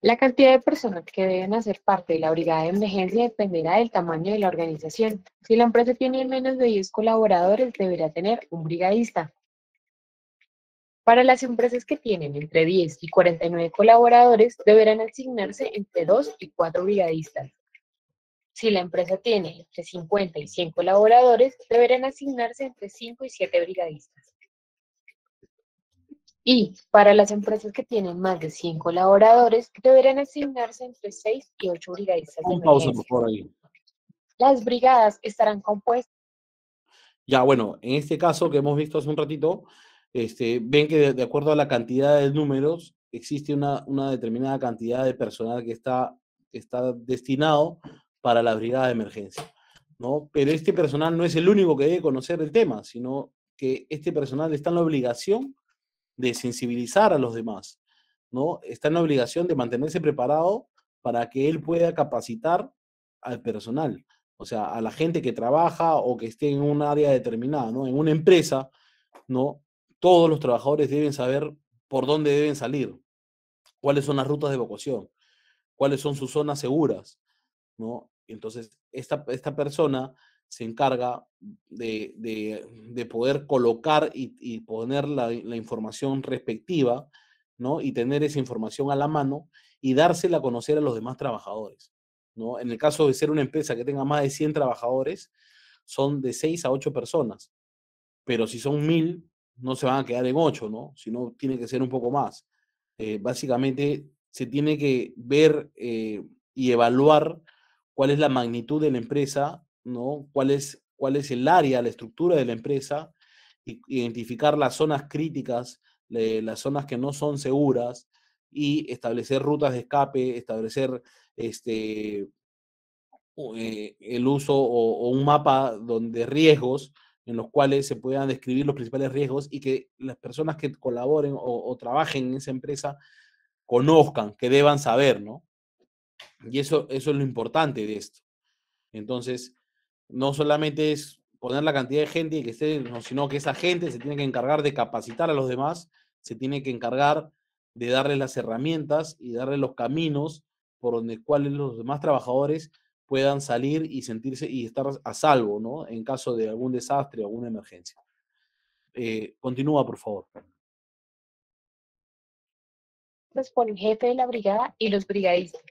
La cantidad de personas que deben hacer parte de la brigada de emergencia dependerá del tamaño de la organización. Si la empresa tiene menos de 10 colaboradores, deberá tener un brigadista. Para las empresas que tienen entre 10 y 49 colaboradores, deberán asignarse entre 2 y 4 brigadistas. Si la empresa tiene entre 50 y 100 colaboradores, deberán asignarse entre 5 y 7 brigadistas. Y para las empresas que tienen más de 100 colaboradores, deberán asignarse entre 6 y 8 brigadistas de Un pausa, por emergencia. favor, ahí. Las brigadas estarán compuestas. Ya, bueno, en este caso que hemos visto hace un ratito, ven que de acuerdo a la cantidad de números, existe una determinada cantidad de personal que está destinado para la brigada de emergencia, ¿no? Pero este personal no es el único que debe conocer el tema, sino que este personal está en la obligación de sensibilizar a los demás, ¿no? Está en la obligación de mantenerse preparado para que él pueda capacitar al personal, o sea, a la gente que trabaja o que esté en un área determinada, ¿no? En una empresa, ¿no? Todos los trabajadores deben saber por dónde deben salir, cuáles son las rutas de evacuación, cuáles son sus zonas seguras, ¿no? Entonces, esta persona se encarga de poder colocar y poner la información respectiva, ¿no? Y tener esa información a la mano y dársela a conocer a los demás trabajadores. ¿no? En el caso de ser una empresa que tenga más de 100 trabajadores, son de 6 a 8 personas. Pero si son 1000, no se van a quedar en 8, ¿no? Sino tiene que ser un poco más. Básicamente se tiene que ver y evaluar cuál es la magnitud de la empresa, ¿no? Cuál es el área, la estructura de la empresa, y identificar las zonas críticas, las zonas que no son seguras, y establecer rutas de escape, establecer el uso o un mapa de riesgos en los cuales se puedan describir los principales riesgos y que las personas que colaboren o trabajen en esa empresa conozcan, que deban saber, ¿no? Y eso es lo importante de esto. Entonces, no solamente es poner la cantidad de gente y que esté, no, sino que esa gente se tiene que encargar de capacitar a los demás, se tiene que encargar de darles las herramientas y darles los caminos por donde cuales los demás trabajadores puedan salir y sentirse y estar a salvo, ¿no? En caso de algún desastre o alguna emergencia. Continúa, por favor. Por el jefe de la brigada y los brigadistas.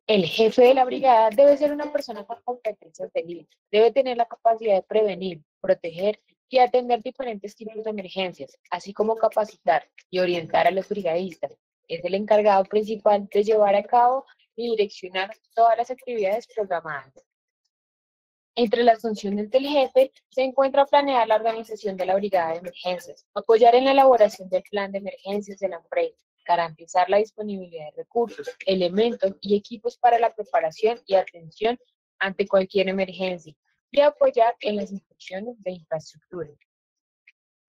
El jefe de la brigada debe ser una persona con competencias de líder. Debe tener la capacidad de prevenir, proteger y atender diferentes tipos de emergencias, así como capacitar y orientar a los brigadistas. Es el encargado principal de llevar a cabo y direccionar todas las actividades programadas. Entre las funciones del jefe se encuentra planear la organización de la brigada de emergencias, apoyar en la elaboración del plan de emergencias de la empresa, garantizar la disponibilidad de recursos, elementos y equipos para la preparación y atención ante cualquier emergencia, y apoyar en las inspecciones de infraestructura.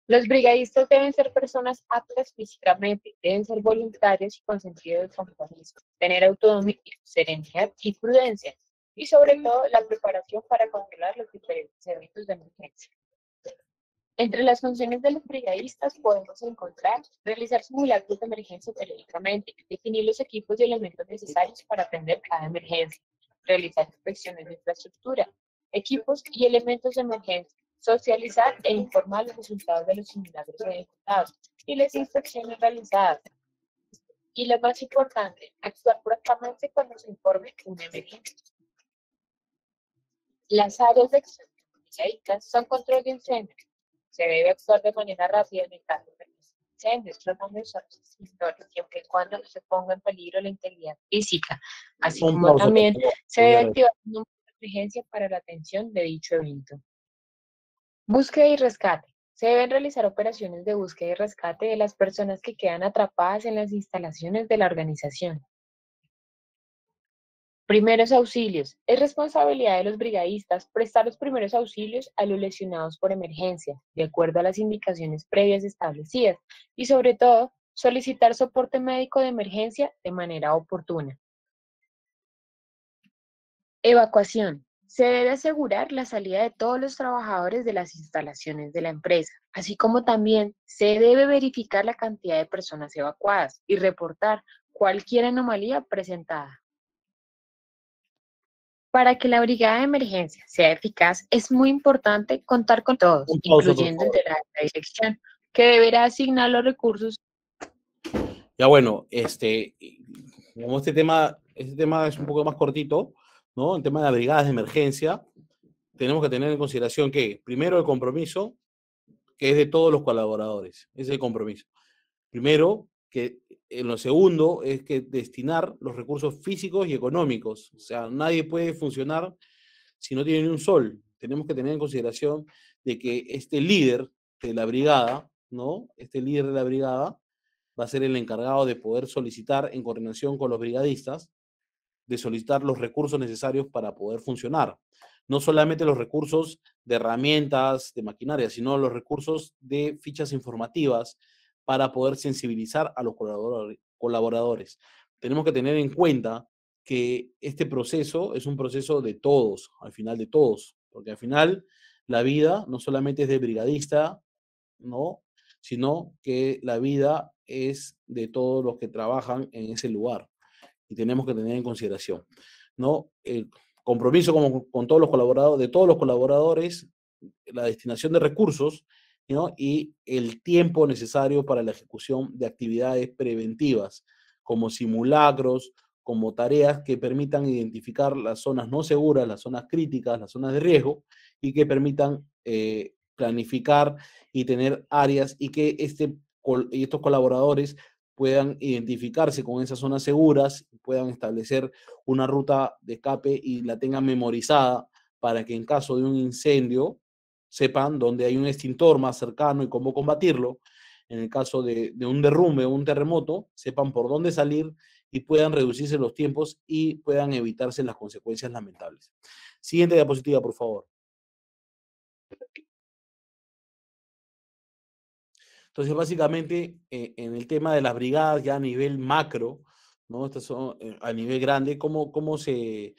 Los brigadistas deben ser personas aptas físicamente, deben ser voluntarios y con sentido de compromiso, tener autonomía, serenidad y prudencia, y sobre todo la preparación para controlar los diferentes eventos de emergencia. Entre las funciones de los brigadistas podemos encontrar realizar simulacros de emergencia periódicamente, definir los equipos y elementos necesarios para atender cada emergencia, realizar inspecciones de infraestructura, equipos y elementos de emergencia, socializar e informar los resultados de los simulacros ejecutados y las inspecciones realizadas. Y lo más importante, actuar prontamente cuando se informe una emergencia. Las áreas de acción brigadistas son control de incendios. Se debe actuar de manera rápida en el caso de incendios, tratando de usar los extintores siempre y cuando no se ponga en peligro la integridad física, así como también se debe activar un número de emergencia para la atención de dicho evento. Búsqueda y rescate. Se deben realizar operaciones de búsqueda y rescate de las personas que quedan atrapadas en las instalaciones de la organización. Primeros auxilios. Es responsabilidad de los brigadistas prestar los primeros auxilios a los lesionados por emergencia, de acuerdo a las indicaciones previas establecidas, y sobre todo, solicitar soporte médico de emergencia de manera oportuna. Evacuación. Se debe asegurar la salida de todos los trabajadores de las instalaciones de la empresa, así como también se debe verificar la cantidad de personas evacuadas y reportar cualquier anomalía presentada. Para que la brigada de emergencia sea eficaz, es muy importante contar con todos, incluyendo el de la dirección, que deberá asignar los recursos. Ya bueno, como este tema es un poco más cortito, ¿no? El tema de las brigadas de emergencia, tenemos que tener en consideración que, primero, el compromiso, que es de todos los colaboradores, ese es el compromiso. Primero, que en lo segundo es que destinar los recursos físicos y económicos. O sea, nadie puede funcionar si no tiene ni un sol. Tenemos que tener en consideración de que este líder de la brigada, ¿no? Este líder de la brigada va a ser el encargado de poder solicitar, en coordinación con los brigadistas, de solicitar los recursos necesarios para poder funcionar. No solamente los recursos de herramientas, de maquinaria, sino los recursos de fichas informativas para poder sensibilizar a los colaboradores. Tenemos que tener en cuenta que este proceso es un proceso de todos, al final de todos, porque al final la vida no solamente es de brigadista, ¿no? Sino que la vida es de todos los que trabajan en ese lugar y tenemos que tener en consideración, ¿no? El compromiso con todos los colaboradores, de todos los colaboradores, la destinación de recursos, ¿no? Y el tiempo necesario para la ejecución de actividades preventivas, como simulacros, como tareas que permitan identificar las zonas no seguras, las zonas críticas, las zonas de riesgo, y que permitan planificar y tener áreas y que estos colaboradores puedan identificarse con esas zonas seguras, puedan establecer una ruta de escape y la tengan memorizada para que en caso de un incendio sepan dónde hay un extintor más cercano y cómo combatirlo. En el caso de un derrumbe o un terremoto, sepan por dónde salir y puedan reducirse los tiempos y puedan evitarse las consecuencias lamentables. Siguiente diapositiva, por favor. Entonces, básicamente, en el tema de las brigadas ya a nivel macro, ¿no? Estas son a nivel grande, ¿cómo se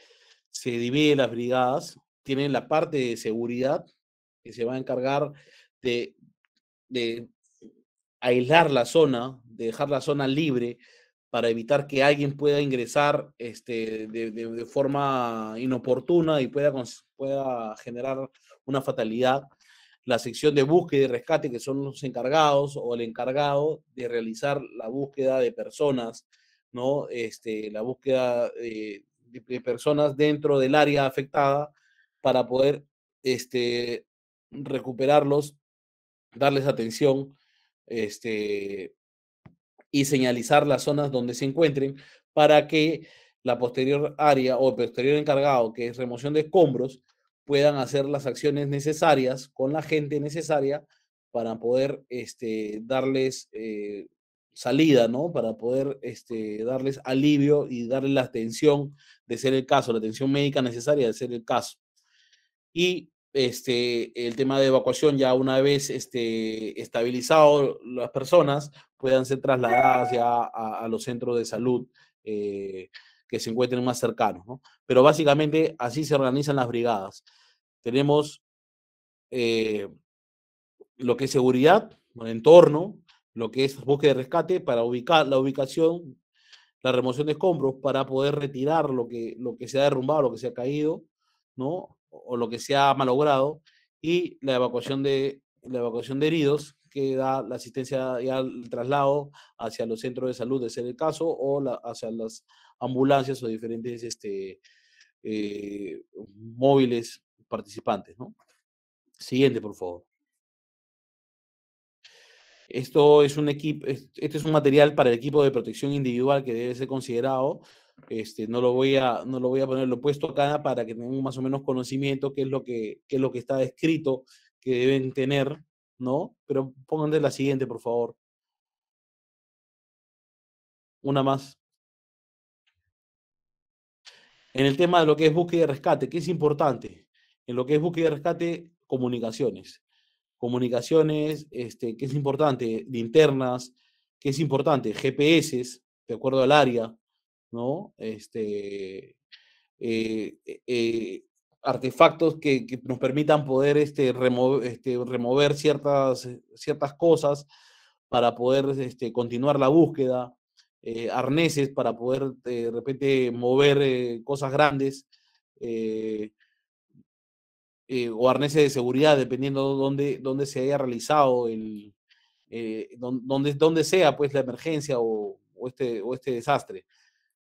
dividen las brigadas? Tienen la parte de seguridad, que se va a encargar de aislar la zona, de dejar la zona libre para evitar que alguien pueda ingresar de forma inoportuna y pueda generar una fatalidad. La sección de búsqueda y rescate, que son los encargados o el encargado de realizar la búsqueda de personas, ¿no? La búsqueda de personas dentro del área afectada para poder recuperarlos, darles atención, y señalizar las zonas donde se encuentren para que la posterior área o el posterior encargado, que es remoción de escombros, puedan hacer las acciones necesarias con la gente necesaria para poder darles salida, ¿no? Para poder darles alivio y darles la atención de ser el caso, la atención médica necesaria de ser el caso. Y el tema de evacuación, ya una vez estabilizado las personas, puedan ser trasladadas ya a los centros de salud que se encuentren más cercanos, ¿no? Pero básicamente así se organizan las brigadas. Tenemos lo que es seguridad, el entorno, lo que es búsqueda de rescate para ubicar la ubicación, la remoción de escombros para poder retirar lo que se ha derrumbado, lo que se ha caído, ¿no? O lo que se ha malogrado, y la evacuación de heridos, que da la asistencia y el traslado hacia los centros de salud, de ser el caso, o hacia las ambulancias o diferentes móviles participantes, ¿no? Siguiente, por favor. Esto es un equipo, este es un material para el equipo de protección individual que debe ser considerado. No lo voy a poner, lo he puesto acá para que tengan más o menos conocimiento qué es lo que está escrito que deben tener, ¿no? Pero pónganle la siguiente, por favor. Una más. En el tema de lo que es búsqueda y rescate, ¿qué es importante? En lo que es búsqueda y rescate, comunicaciones. Comunicaciones, ¿qué es importante? Linternas, ¿qué es importante? GPS, de acuerdo al área, ¿no? Artefactos que nos permitan poder remover ciertas cosas para poder continuar la búsqueda, arneses para poder de repente mover cosas grandes, o arneses de seguridad, dependiendo dónde se haya realizado donde sea pues la emergencia o este desastre,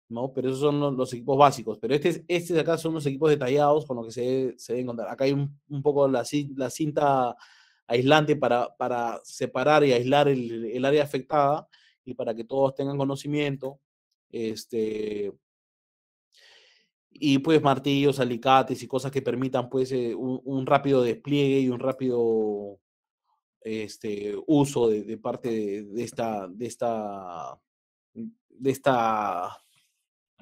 ¿no? Pero esos son los equipos básicos. Pero de acá son los equipos detallados con los que se deben contar. Acá hay un poco la cinta aislante para separar y aislar el área afectada y para que todos tengan conocimiento. Y pues martillos, alicates y cosas que permitan pues un rápido despliegue y un rápido uso de parte de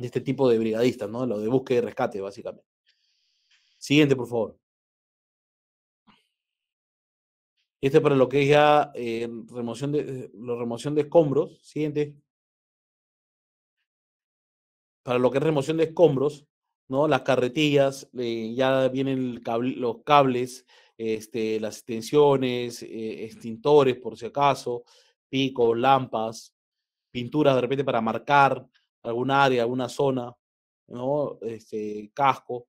este tipo de brigadistas, ¿no? Lo de búsqueda y rescate, básicamente. Siguiente, por favor. Este para lo que es ya remoción de escombros. Siguiente. Para lo que es remoción de escombros, ¿no? Las carretillas, ya vienen los cables, las extensiones, extintores, por si acaso, picos, lámparas, pinturas de repente para marcar alguna área, alguna zona, ¿no? Casco.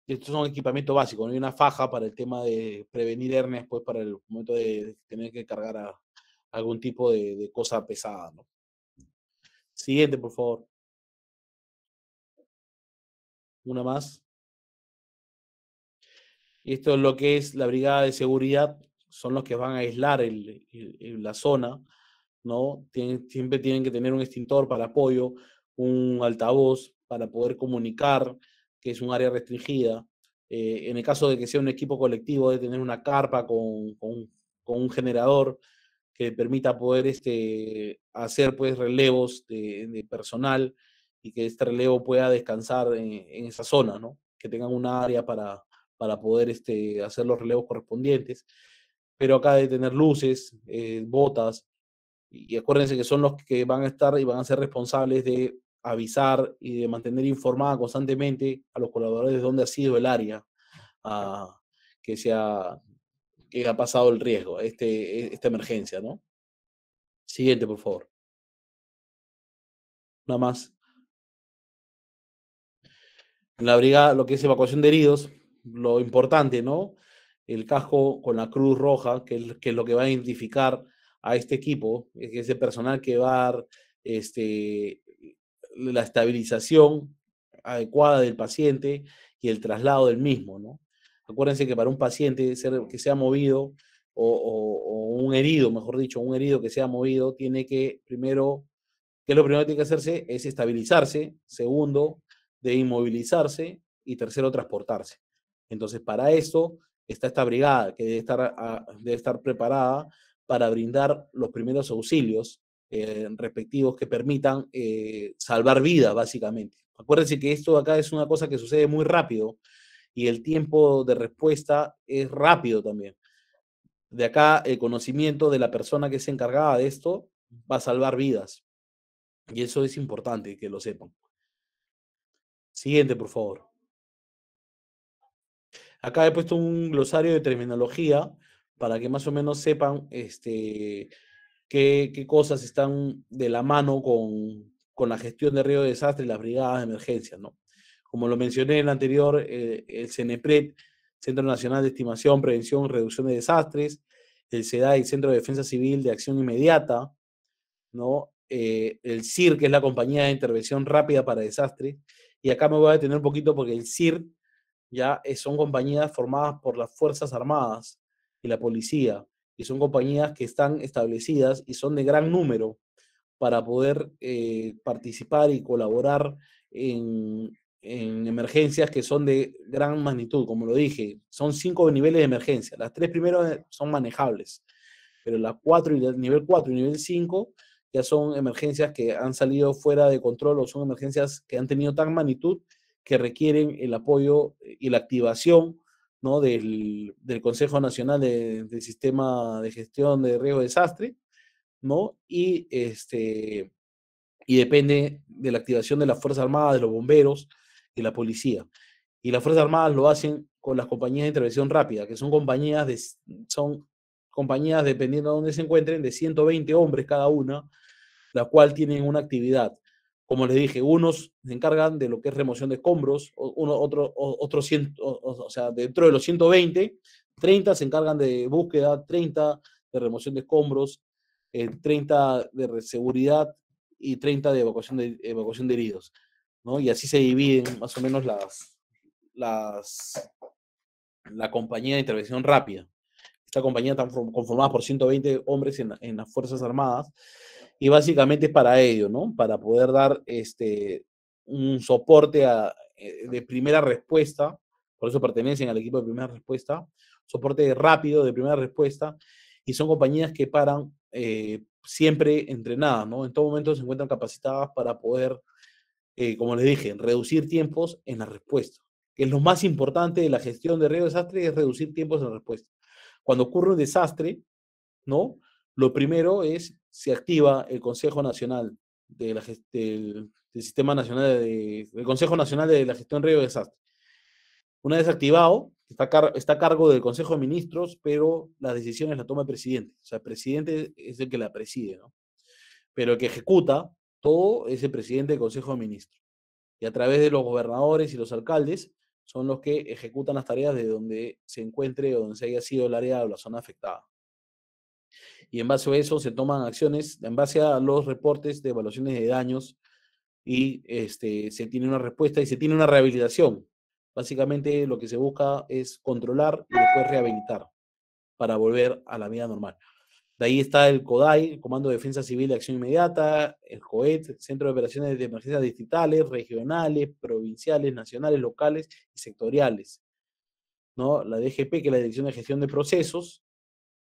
Estos son equipamientos básicos, ¿no? Hay una faja para el tema de prevenir hernias, pues para el momento de tener que cargar algún tipo de cosa pesada, ¿no? Siguiente, por favor. Una más. Y esto es lo que es la brigada de seguridad, son los que van a aislar la zona, ¿no? Siempre tienen que tener un extintor para apoyo, un altavoz para poder comunicar que es un área restringida. En el caso de que sea un equipo colectivo, de tener una carpa con un generador que permita poder hacer pues relevos de personal y que este relevo pueda descansar en esa zona, ¿no? Que tengan una área para poder hacer los relevos correspondientes. Pero acá de tener luces, botas, y acuérdense que son los que van a estar y van a ser responsables de avisar y de mantener informada constantemente a los colaboradores de dónde ha sido el área ah, que, que ha pasado el riesgo, esta emergencia, ¿no? Siguiente, por favor. Nada más. En la brigada, lo que es evacuación de heridos, lo importante, ¿no? El casco con la Cruz Roja, que es lo que va a identificar a este equipo, que es el personal que va a dar la estabilización adecuada del paciente y el traslado del mismo, ¿no? Acuérdense que para un paciente que sea movido o un herido, mejor dicho, un herido que sea movido, tiene que primero, ¿qué es lo primero que tiene que hacerse? Es estabilizarse, segundo, de inmovilizarse y tercero, transportarse. Entonces, para eso está esta brigada que debe estar preparada para brindar los primeros auxilios respectivos que permitan salvar vidas, básicamente. Acuérdense que esto acá es una cosa que sucede muy rápido y el tiempo de respuesta es rápido también. De acá, el conocimiento de la persona que es encargada de esto va a salvar vidas. Y eso es importante que lo sepan. Siguiente, por favor. Acá he puesto un glosario de terminología para que más o menos sepan qué cosas están de la mano con la gestión de riesgo de desastre y las brigadas de emergencia, ¿no? Como lo mencioné en el anterior, el CENEPRED, Centro Nacional de Estimación, Prevención y Reducción de Desastres, el CEDAI, Centro de Defensa Civil de Acción Inmediata, ¿no? El CIR, que es la Compañía de Intervención Rápida para Desastres, y acá me voy a detener un poquito porque el CIR ya son compañías formadas por las Fuerzas Armadas y la policía, y son compañías que están establecidas y son de gran número para poder participar y colaborar en emergencias que son de gran magnitud, como lo dije, son 5 niveles de emergencia, las 3 primeras son manejables, pero las 4 y el nivel 4 y nivel 5 ya son emergencias que han salido fuera de control o son emergencias que han tenido tan magnitud que requieren el apoyo y la activación, ¿no? del Consejo Nacional del Sistema de Gestión de Riesgo de Desastre, ¿no? Y depende de la activación de las Fuerzas Armadas, de los bomberos y la policía. Y las Fuerzas Armadas lo hacen con las compañías de intervención rápida, que son compañías, dependiendo de dónde se encuentren, de 120 hombres cada una, la cual tienen una actividad. Como les dije, unos se encargan de lo que es remoción de escombros, otros 100, o sea, dentro de los 120, 30 se encargan de búsqueda, 30 de remoción de escombros, 30 de seguridad y 30 de evacuación de heridos, ¿no? Y así se dividen más o menos la compañía de intervención rápida. Esta compañía está conformada por 120 hombres en las Fuerzas Armadas y básicamente es para ello, ¿no? Para poder dar un soporte de primera respuesta, por eso pertenecen al equipo de primera respuesta, soporte rápido de primera respuesta, y son compañías que paran siempre entrenadas, ¿no? En todo momento se encuentran capacitadas para poder, como les dije, reducir tiempos en la respuesta, que es lo más importante de la gestión de riesgo de desastre, es reducir tiempos en la respuesta. Cuando ocurre un desastre, ¿no? Lo primero es, se activa el Consejo Nacional del Sistema Nacional del Consejo Nacional de la Gestión de Riesgo de Desastre. Una vez activado, está a cargo del Consejo de Ministros, pero las decisiones las toma el presidente. O sea, el presidente es el que la preside, ¿no? Pero el que ejecuta todo es el presidente del Consejo de Ministros. Y a través de los gobernadores y los alcaldes son los que ejecutan las tareas de donde se encuentre o donde se haya sido el área o la zona afectada. Y en base a eso se toman acciones, en base a los reportes de evaluaciones de daños y se tiene una respuesta y se tiene una rehabilitación. Básicamente lo que se busca es controlar y después rehabilitar para volver a la vida normal. De ahí está el CODAI, el Comando de Defensa Civil de Acción Inmediata, el COET, Centro de Operaciones de Emergencias Distritales, regionales, provinciales, nacionales, locales y sectoriales, ¿no? La DGP, que es la Dirección de Gestión de Procesos,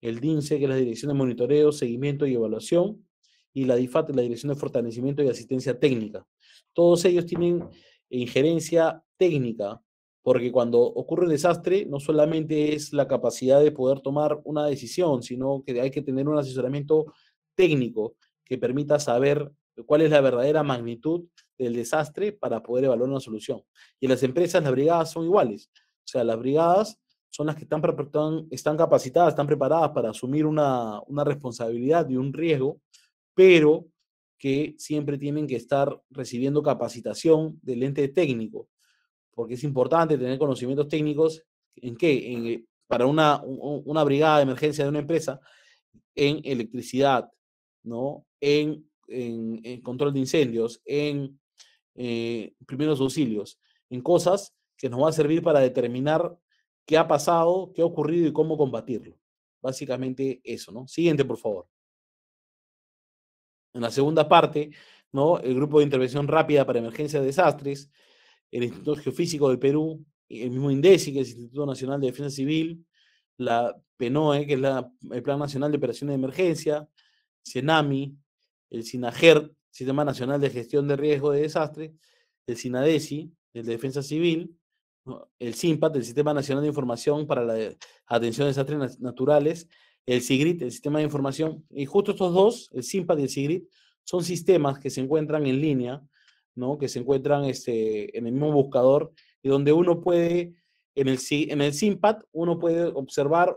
el DINCE, que es la Dirección de Monitoreo, Seguimiento y Evaluación, y la DIFAT, la Dirección de Fortalecimiento y Asistencia Técnica. Todos ellos tienen injerencia técnica, porque cuando ocurre un desastre, no solamente es la capacidad de poder tomar una decisión, sino que hay que tener un asesoramiento técnico que permita saber cuál es la verdadera magnitud del desastre para poder evaluar una solución. Y en las empresas, las brigadas son iguales. O sea, las brigadas son las que están capacitadas, están preparadas para asumir una responsabilidad y un riesgo, pero que siempre tienen que estar recibiendo capacitación del ente técnico, porque es importante tener conocimientos técnicos en qué, para una brigada de emergencia de una empresa, en electricidad, ¿no? En control de incendios, en primeros auxilios, en cosas que nos va a servir para determinar qué ha pasado, qué ha ocurrido y cómo combatirlo. Básicamente eso, ¿no? Siguiente, por favor. En la segunda parte, ¿no? El Grupo de Intervención Rápida para Emergencias y Desastres, el Instituto Geofísico del Perú, el mismo INDECI, que es el Instituto Nacional de Defensa Civil, la PNOE, que es el Plan Nacional de Operaciones de Emergencia, CENAMI, el SINAGERT, Sistema Nacional de Gestión de Riesgo de Desastre, el SINADESI, el de Defensa Civil, ¿no? El SIMPAT, el Sistema Nacional de Información para la Atención a Desastres Naturales, el SIGRIT, el Sistema de Información, y justo estos dos, el SIMPAT y el SIGRIT, son sistemas que se encuentran en línea, ¿no? Que se encuentran en el mismo buscador, y donde uno puede, en el SIMPAT, uno puede observar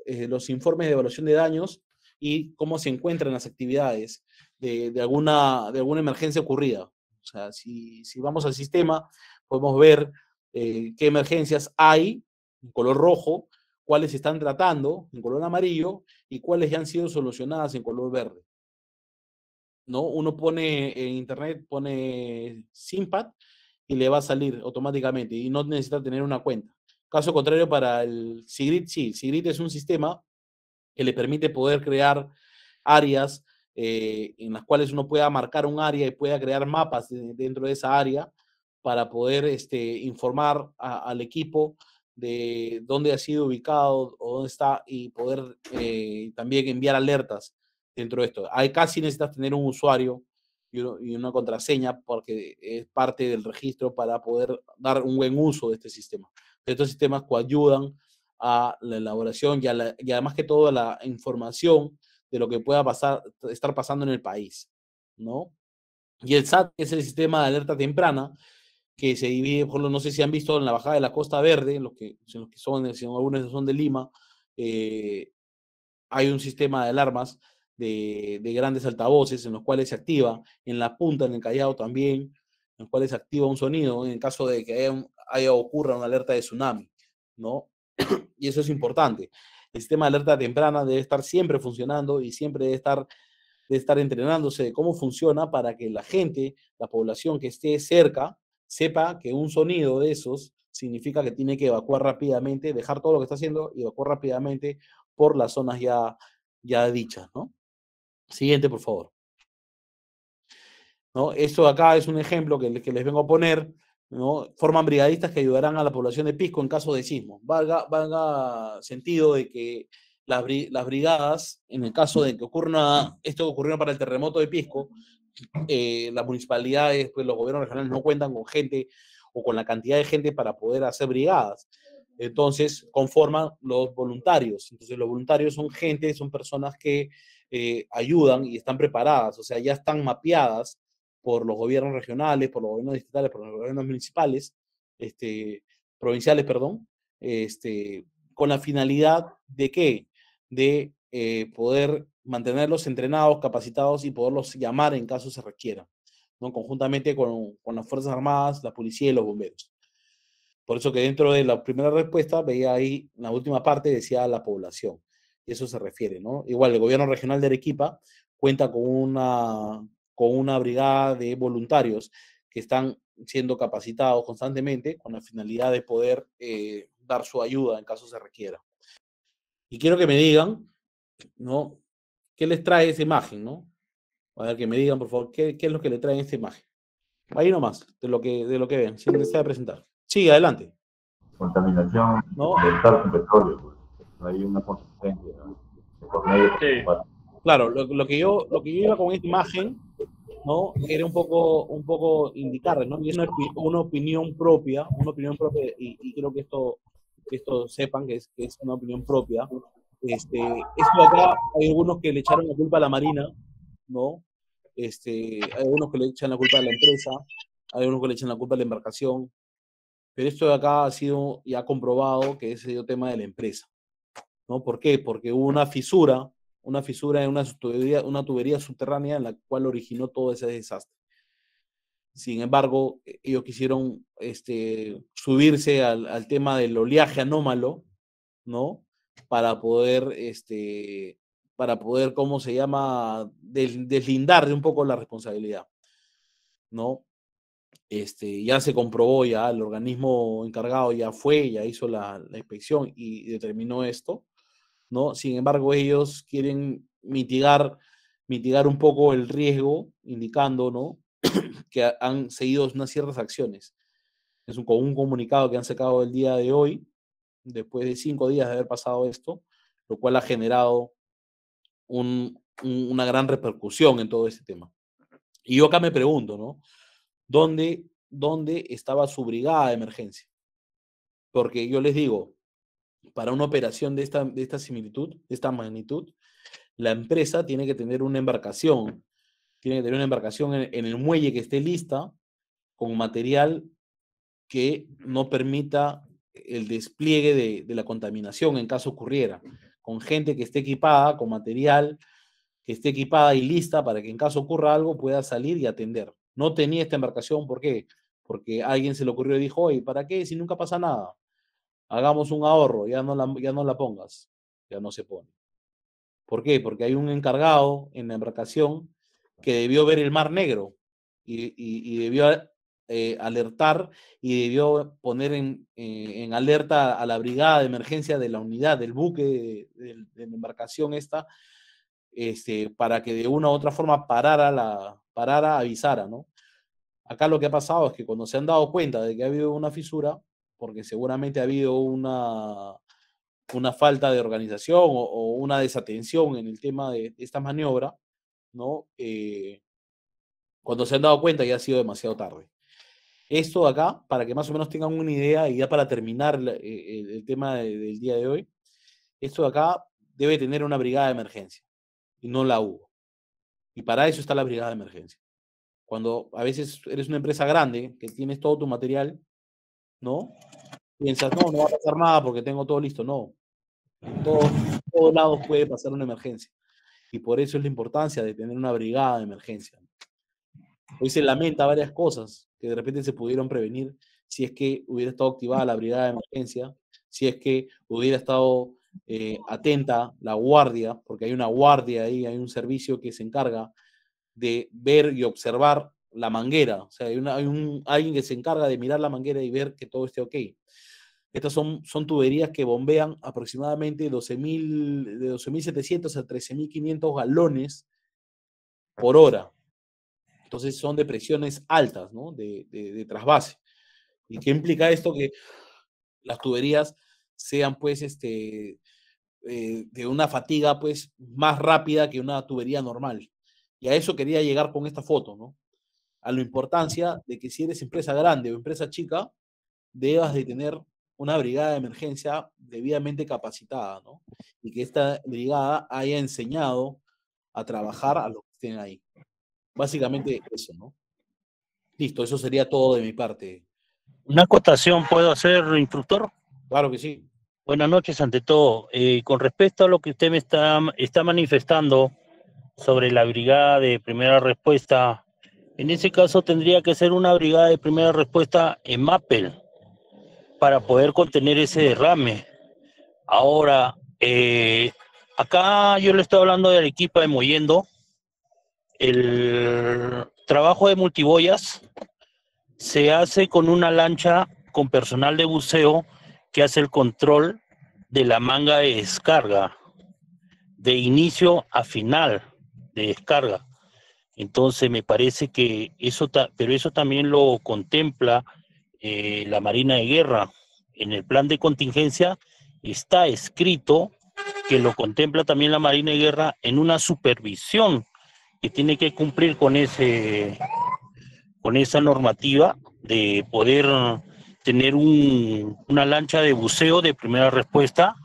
los informes de evaluación de daños y cómo se encuentran las actividades de alguna emergencia ocurrida. O sea, si vamos al sistema, podemos ver qué emergencias hay en color rojo, cuáles se están tratando en color amarillo y cuáles ya han sido solucionadas en color verde, ¿no? Uno pone en internet, pone SIMPAT y le va a salir automáticamente y no necesita tener una cuenta. Caso contrario, para el SIGRIT, sí. SIGRIT es un sistema que le permite poder crear áreas en las cuales uno pueda marcar un área y pueda crear mapas dentro de esa área para poder informar al equipo de dónde ha sido ubicado o dónde está y poder también enviar alertas dentro de esto. Ahí casi necesitas tener un usuario y una contraseña porque es parte del registro para poder dar un buen uso de este sistema. Estos sistemas coayudan a la elaboración y además que todo a la información de lo que pueda estar pasando en el país, ¿no? Y el SAT es el sistema de alerta temprana que se divide, por ejemplo, no sé si han visto en la bajada de la Costa Verde, en los que son, si algunos son de Lima, hay un sistema de alarmas de grandes altavoces en los cuales se activa, en la punta, en el Callao también, en los cuales se activa un sonido en caso de que ocurra una alerta de tsunami, ¿no? Y eso es importante. El sistema de alerta temprana debe estar siempre funcionando y siempre debe estar entrenándose de cómo funciona para que la gente, la población que esté cerca, sepa que un sonido de esos significa que tiene que evacuar rápidamente, dejar todo lo que está haciendo y evacuar rápidamente por las zonas ya dichas, ¿no? Siguiente, por favor. ¿No? Esto de acá es un ejemplo que les vengo a poner, ¿no? Forman brigadistas que ayudarán a la población de Pisco en caso de sismo. Valga sentido de que las brigadas, en el caso de que esto que ocurrió para el terremoto de Pisco, las municipalidades, pues los gobiernos regionales no cuentan con gente o con la cantidad de gente para poder hacer brigadas. Entonces, conforman los voluntarios. Entonces, los voluntarios son personas que ayudan y están preparadas, o sea, ya están mapeadas por los gobiernos regionales, por los gobiernos distritales, por los gobiernos municipales, provinciales, perdón, con la finalidad de ¿qué? De poder mantenerlos entrenados, capacitados y poderlos llamar en caso se requiera, ¿no? Conjuntamente con las Fuerzas Armadas, la policía y los bomberos. Por eso que dentro de la primera respuesta veía ahí, en la última parte decía la población. Y eso se refiere, ¿no? Igual el gobierno regional de Arequipa cuenta con con una brigada de voluntarios que están siendo capacitados constantemente con la finalidad de poder dar su ayuda en caso se requiera. Y quiero que me digan, ¿no? ¿Qué les trae esa imagen, no? A ver, que me digan, por favor, ¿qué es lo que le trae esta imagen? Ahí nomás, de lo que ven, sin necesidad de presentar. Sí, adelante. Contaminación ¿No? ambiental con petróleo, pues. Hay una consistencia de por medio. Sí. Claro, lo que yo iba con esta imagen, ¿no? Era un poco indicarles, ¿no? Y es una opinión propia, y creo que esto sepan que es una opinión propia. Esto de acá, hay algunos que le echaron la culpa a la Marina, ¿no? Hay algunos que le echan la culpa a la empresa, hay algunos que le echan la culpa a la embarcación, pero esto de acá ha sido ya comprobado que es el tema de la empresa, ¿no? ¿Por qué? Porque hubo una fisura en una tubería subterránea en la cual originó todo ese desastre. Sin embargo, ellos quisieron subirse al tema del oleaje anómalo, ¿no? Para poder, ¿cómo se llama? Deslindar de un poco la responsabilidad, ¿no? Ya se comprobó, ya el organismo encargado ya hizo la inspección y determinó esto, ¿no? Sin embargo, ellos quieren mitigar un poco el riesgo, indicando, ¿no? que han seguido unas ciertas acciones. Con un comunicado que han sacado el día de hoy, después de 5 días de haber pasado esto, lo cual ha generado una gran repercusión en todo este tema. Y yo acá me pregunto, ¿no? ¿Dónde estaba su brigada de emergencia? Porque yo les digo, para una operación de esta similitud, de esta magnitud, la empresa tiene que tener una embarcación, en el muelle que esté lista, con material que no permita el despliegue de la contaminación en caso ocurriera, con gente que esté equipada, con material que esté equipada y lista para que en caso ocurra algo pueda salir y atender. No tenía esta embarcación, ¿por qué? Porque a alguien se le ocurrió y dijo, oye, ¿para qué si nunca pasa nada? Hagamos un ahorro, ya no la pongas, ya no se pone. ¿Por qué? Porque hay un encargado en la embarcación que debió ver el Mar Negro y debió alertar y debió poner en alerta a la brigada de emergencia de la unidad del buque de la embarcación esta, para que de una u otra forma avisara, ¿no? Acá lo que ha pasado es que cuando se han dado cuenta de que ha habido una fisura, porque seguramente ha habido una falta de organización o una desatención en el tema de esta maniobra, ¿no? Cuando se han dado cuenta ya ha sido demasiado tarde. Esto de acá, para que más o menos tengan una idea, y ya para terminar el tema del día de hoy, esto de acá debe tener una brigada de emergencia, y no la hubo. Y para eso está la brigada de emergencia. Cuando a veces eres una empresa grande, que tienes todo tu material, ¿no? Piensas, no va a pasar nada porque tengo todo listo. No, en todos lados puede pasar una emergencia. Y por eso es la importancia de tener una brigada de emergencia. Hoy se lamenta varias cosas que de repente se pudieron prevenir si es que hubiera estado activada la brigada de emergencia, si es que hubiera estado atenta la guardia, porque hay una guardia ahí, hay un servicio que se encarga de ver y observar la manguera. O sea, hay alguien que se encarga de mirar la manguera y ver que todo esté ok. Estas son tuberías que bombean aproximadamente de 12.700 a 13.500 galones por hora. Entonces son de presiones altas, ¿no? De trasvase. ¿Y qué implica esto? Que las tuberías sean, pues, de una fatiga, pues, más rápida que una tubería normal. Y a eso quería llegar con esta foto, ¿no? A la importancia de que si eres empresa grande o empresa chica, debas de tener una brigada de emergencia debidamente capacitada, ¿no? Y que esta brigada haya enseñado a trabajar a los que estén ahí. Básicamente eso, ¿no? Listo, eso sería todo de mi parte. ¿Una acotación puedo hacer, instructor? Claro que sí. Buenas noches, ante todo. Con respecto a lo que usted me está manifestando sobre la brigada de primera respuesta, en ese caso tendría que ser una brigada de primera respuesta en MAPEL para poder contener ese derrame. Ahora, acá yo le estoy hablando de Arequipa de Mollendo. el trabajo de multiboyas se hace con una lancha con personal de buceo que hace el control de la manga de descarga, de inicio a final de descarga. Entonces me parece que eso, pero eso también lo contempla la Marina de Guerra. En el plan de contingencia está escrito que lo contempla también la Marina de Guerra en una supervisión que tiene que cumplir con esa normativa de poder tener una lancha de buceo de primera respuesta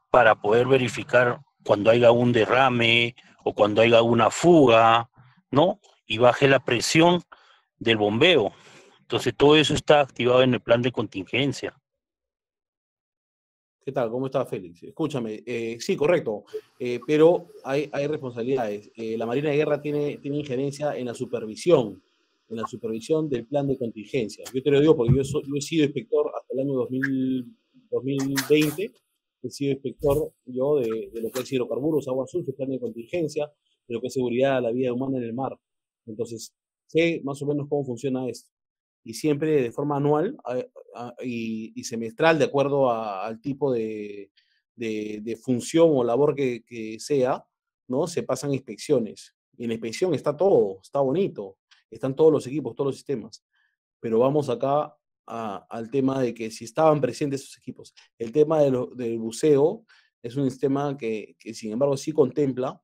para poder verificar cuando haya un derrame o cuando haya una fuga, ¿no? Y baje la presión del bombeo. Entonces todo eso está activado en el plan de contingencia. ¿Qué tal? ¿Cómo está, Félix? Escúchame, sí, correcto, pero hay responsabilidades. La Marina de Guerra tiene injerencia en la supervisión del plan de contingencia. Yo te lo digo porque yo he sido inspector hasta el año 2020, he sido inspector yo de lo que es hidrocarburos, agua azul, plan de contingencia, de lo que es seguridad de la vida humana en el mar. Entonces, sé más o menos cómo funciona esto. Y siempre de forma anual y semestral, de acuerdo al tipo de función o labor que sea, ¿no? Se pasan inspecciones. Y en la inspección está todo, está bonito, están todos los equipos, todos los sistemas. Pero vamos acá al tema de que si estaban presentes esos equipos. El tema del buceo es un sistema que sin embargo sí contempla,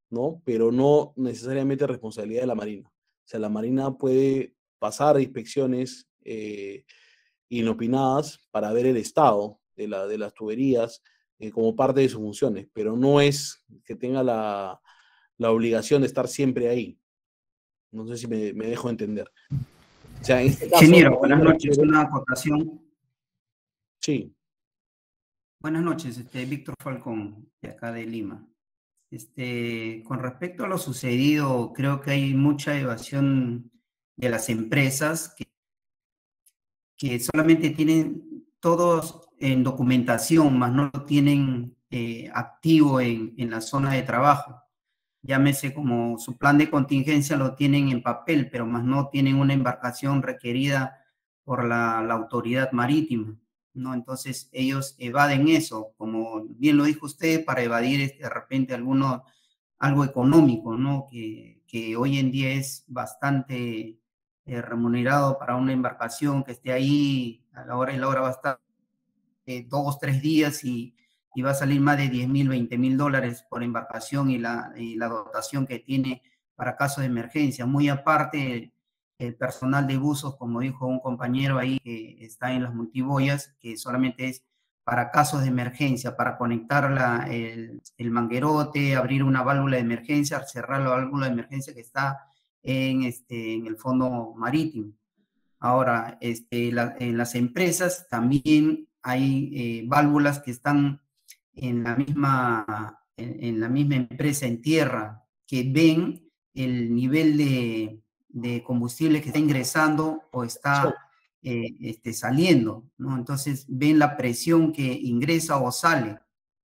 ¿no? Pero no necesariamente responsabilidad de la Marina. O sea, la Marina puede pasar inspecciones inopinadas para ver el estado de las tuberías como parte de sus funciones, pero no es que tenga la obligación de estar siempre ahí. No sé si me dejo entender. O sea, en este caso... Ingeniero, buenas noches. Una acotación. Sí. Buenas noches, Víctor Falcón, de acá de Lima. Con respecto a lo sucedido, creo que hay mucha evasión de las empresas que solamente tienen todos en documentación, más no lo tienen activo en la zona de trabajo. Llámese como su plan de contingencia lo tienen en papel, pero más no tienen una embarcación requerida por la autoridad marítima, ¿no? Entonces ellos evaden eso, como bien lo dijo usted, para evadir de repente algo económico, ¿no? Que hoy en día es bastante remunerado para una embarcación que esté ahí a la hora y la hora va a estar 2, 3 días y va a salir más de 10.000, 20.000 dólares por embarcación y la dotación que tiene para casos de emergencia. Muy aparte, el personal de buzos, como dijo un compañero ahí que está en las multiboyas, que solamente es para casos de emergencia, para conectar el manguerote, abrir una válvula de emergencia, cerrar la válvula de emergencia que está en el fondo marítimo. Ahora, en las empresas también hay válvulas que están en la misma empresa en tierra, que ven el nivel de combustible que está ingresando o está saliendo, ¿no? Entonces ven la presión que ingresa o sale.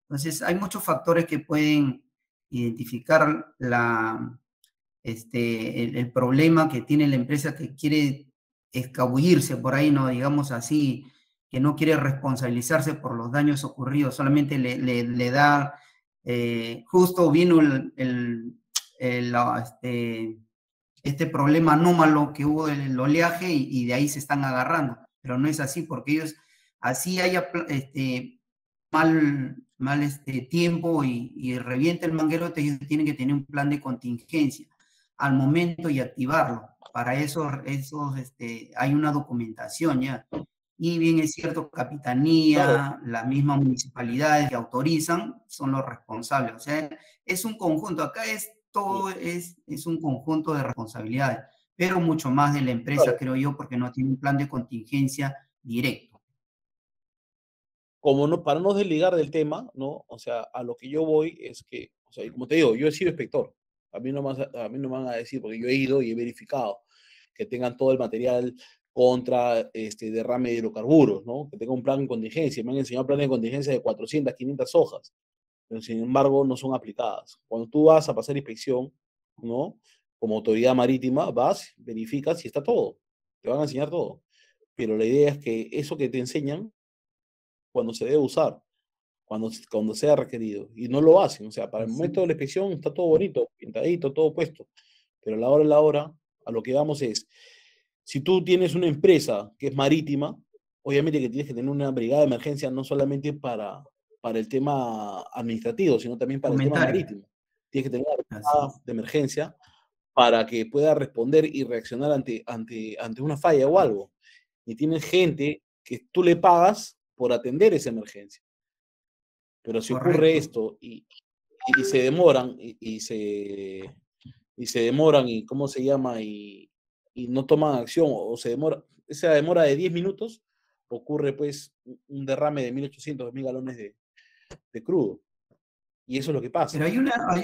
Entonces hay muchos factores que pueden identificar el problema que tiene la empresa que quiere escabullirse por ahí, no digamos así, que no quiere responsabilizarse por los daños ocurridos, solamente le da, justo vino este problema anómalo que hubo en el oleaje y de ahí se están agarrando, pero no es así, porque ellos, así haya mal tiempo y revienta el manguerote, ellos tienen que tener un plan de contingencia al momento y activarlo. Para eso hay una documentación ya. Y bien es cierto, Capitanía, claro, las mismas municipalidades que autorizan son los responsables. O sea, es un conjunto. Acá todo es un conjunto de responsabilidades, pero mucho más de la empresa, claro, creo yo, porque no tiene un plan de contingencia directo. Como no, para no desligar del tema, ¿no? O sea, a lo que yo voy es que, o sea, como te digo, yo he sido inspector. A mí no me van a decir, porque yo he ido y he verificado que tengan todo el material contra derrame de hidrocarburos, ¿no? Que tenga un plan de contingencia. Me han enseñado planes de contingencia de 400, 500 hojas, pero sin embargo no son aplicadas. Cuando tú vas a pasar inspección, ¿no? como autoridad marítima, vas, verificas y está todo. Te van a enseñar todo. Pero la idea es que eso que te enseñan, cuando se debe usar, cuando sea requerido, y no lo hacen. O sea, para el momento de la inspección está todo bonito, pintadito, todo puesto. Pero a la hora, a lo que vamos es, si tú tienes una empresa que es marítima, obviamente que tienes que tener una brigada de emergencia no solamente para el tema administrativo, sino también para el tema marítimo. Tienes que tener una brigada de emergencia para que pueda responder y reaccionar ante una falla o algo. Y tienes gente que tú le pagas por atender esa emergencia. Pero si ocurre esto y se demoran, y se demoran, y ¿cómo se llama? Y no toman acción, o se demora, esa demora de 10 minutos, ocurre pues un derrame de 1.800, 2.000 galones de crudo. Y eso es lo que pasa. Pero hay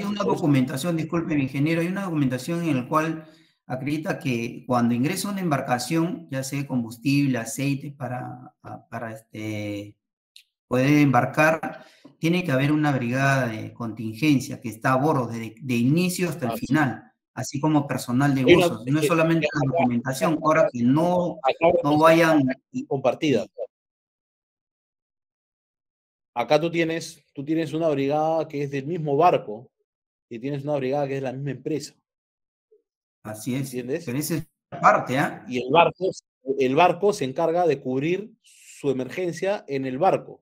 una documentación, disculpe, mi ingeniero, hay una documentación en la cual acredita que cuando ingresa una embarcación, ya sea combustible, aceite, para poder embarcar, tiene que haber una brigada de contingencia que está a bordo de inicio hasta el final, así como personal de uso. No es solamente la documentación, ahora que no vayan compartida. Acá tú tienes una brigada que es del mismo barco y tienes una brigada que es de la misma empresa. Así es. ¿Entiendes? Pero esa es parte, ¿ah? Y el barco se encarga de cubrir su emergencia en el barco.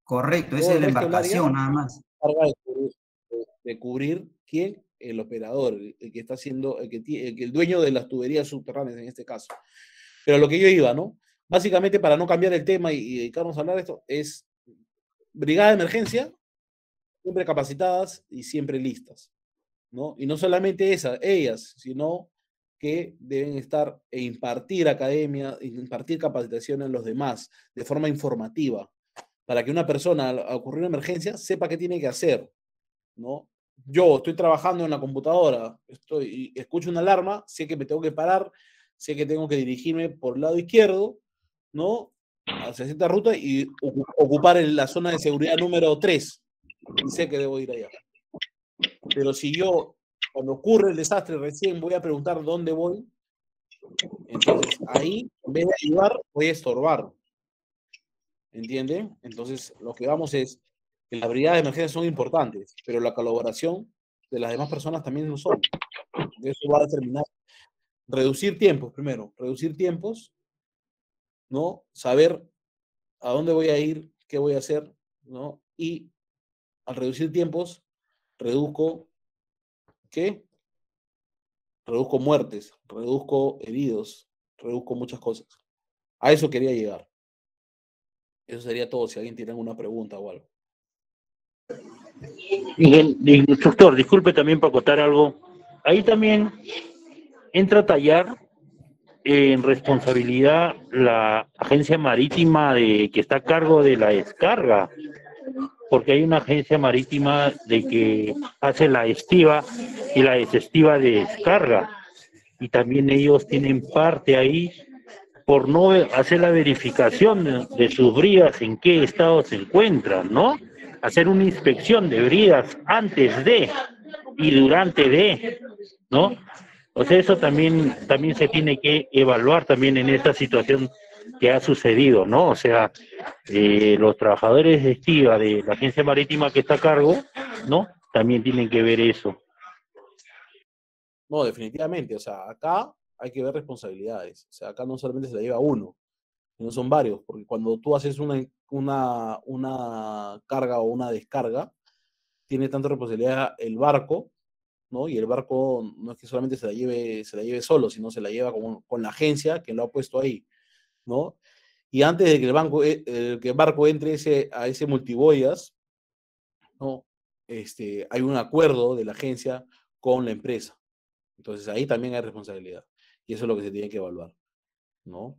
Correcto, esa es la embarcación nada más. Se encarga de cubrir ¿quién? El operador, el que está haciendo, el dueño de las tuberías subterráneas en este caso. Pero lo que yo iba, ¿no? Básicamente, para no cambiar el tema y dedicarnos a hablar de esto, es brigada de emergencia, siempre capacitadas y siempre listas, ¿no? Y no solamente ellas, sino que deben estar e impartir capacitación a los demás de forma informativa, para que una persona, al ocurrir una emergencia, sepa qué tiene que hacer, ¿no? Yo estoy trabajando en la computadora, escucho una alarma, sé que me tengo que parar, sé que tengo que dirigirme por el lado izquierdo, ¿no? Hacia cierta ruta y ocupar la zona de seguridad número 3. Y sé que debo ir allá. Pero si yo, cuando ocurre el desastre, recién voy a preguntar dónde voy, entonces ahí, en vez de ayudar, voy a estorbar. ¿Entienden? Entonces, lo que vamos es que las brigadas de emergencia son importantes, pero la colaboración de las demás personas también lo son. Eso va a determinar reducir tiempos, primero, ¿no? Saber a dónde voy a ir, qué voy a hacer, ¿no? Y al reducir tiempos, reduzco, ¿qué? Reduzco muertes, reduzco heridos, reduzco muchas cosas. A eso quería llegar. Eso sería todo, si alguien tiene alguna pregunta o algo. Instructor, disculpe también para acotar algo. Ahí también entra a tallar en responsabilidad la agencia marítima que está a cargo de la descarga, porque hay una agencia marítima de que hace la estiva y la desestiva de descarga, y también ellos tienen parte ahí por no hacer la verificación de sus bridas, en qué estado se encuentran, ¿no? Hacer una inspección de bridas antes de y durante de, ¿no? O sea, eso también se tiene que evaluar también en esta situación que ha sucedido, ¿no? O sea, los trabajadores de estiva de la agencia marítima que está a cargo, ¿no? También tienen que ver eso. No, definitivamente, o sea, acá hay que ver responsabilidades. O sea, acá no solamente se la lleva uno, sino son varios, porque cuando tú haces una carga o una descarga, tiene tanta responsabilidad el barco, ¿no? Y el barco no es que solamente se la lleve solo, sino se la lleva con la agencia que lo ha puesto ahí, ¿no? Y antes de que el barco entre a ese multiboyas, ¿no? Hay un acuerdo de la agencia con la empresa. Entonces ahí también hay responsabilidad. Y eso es lo que se tiene que evaluar, ¿no?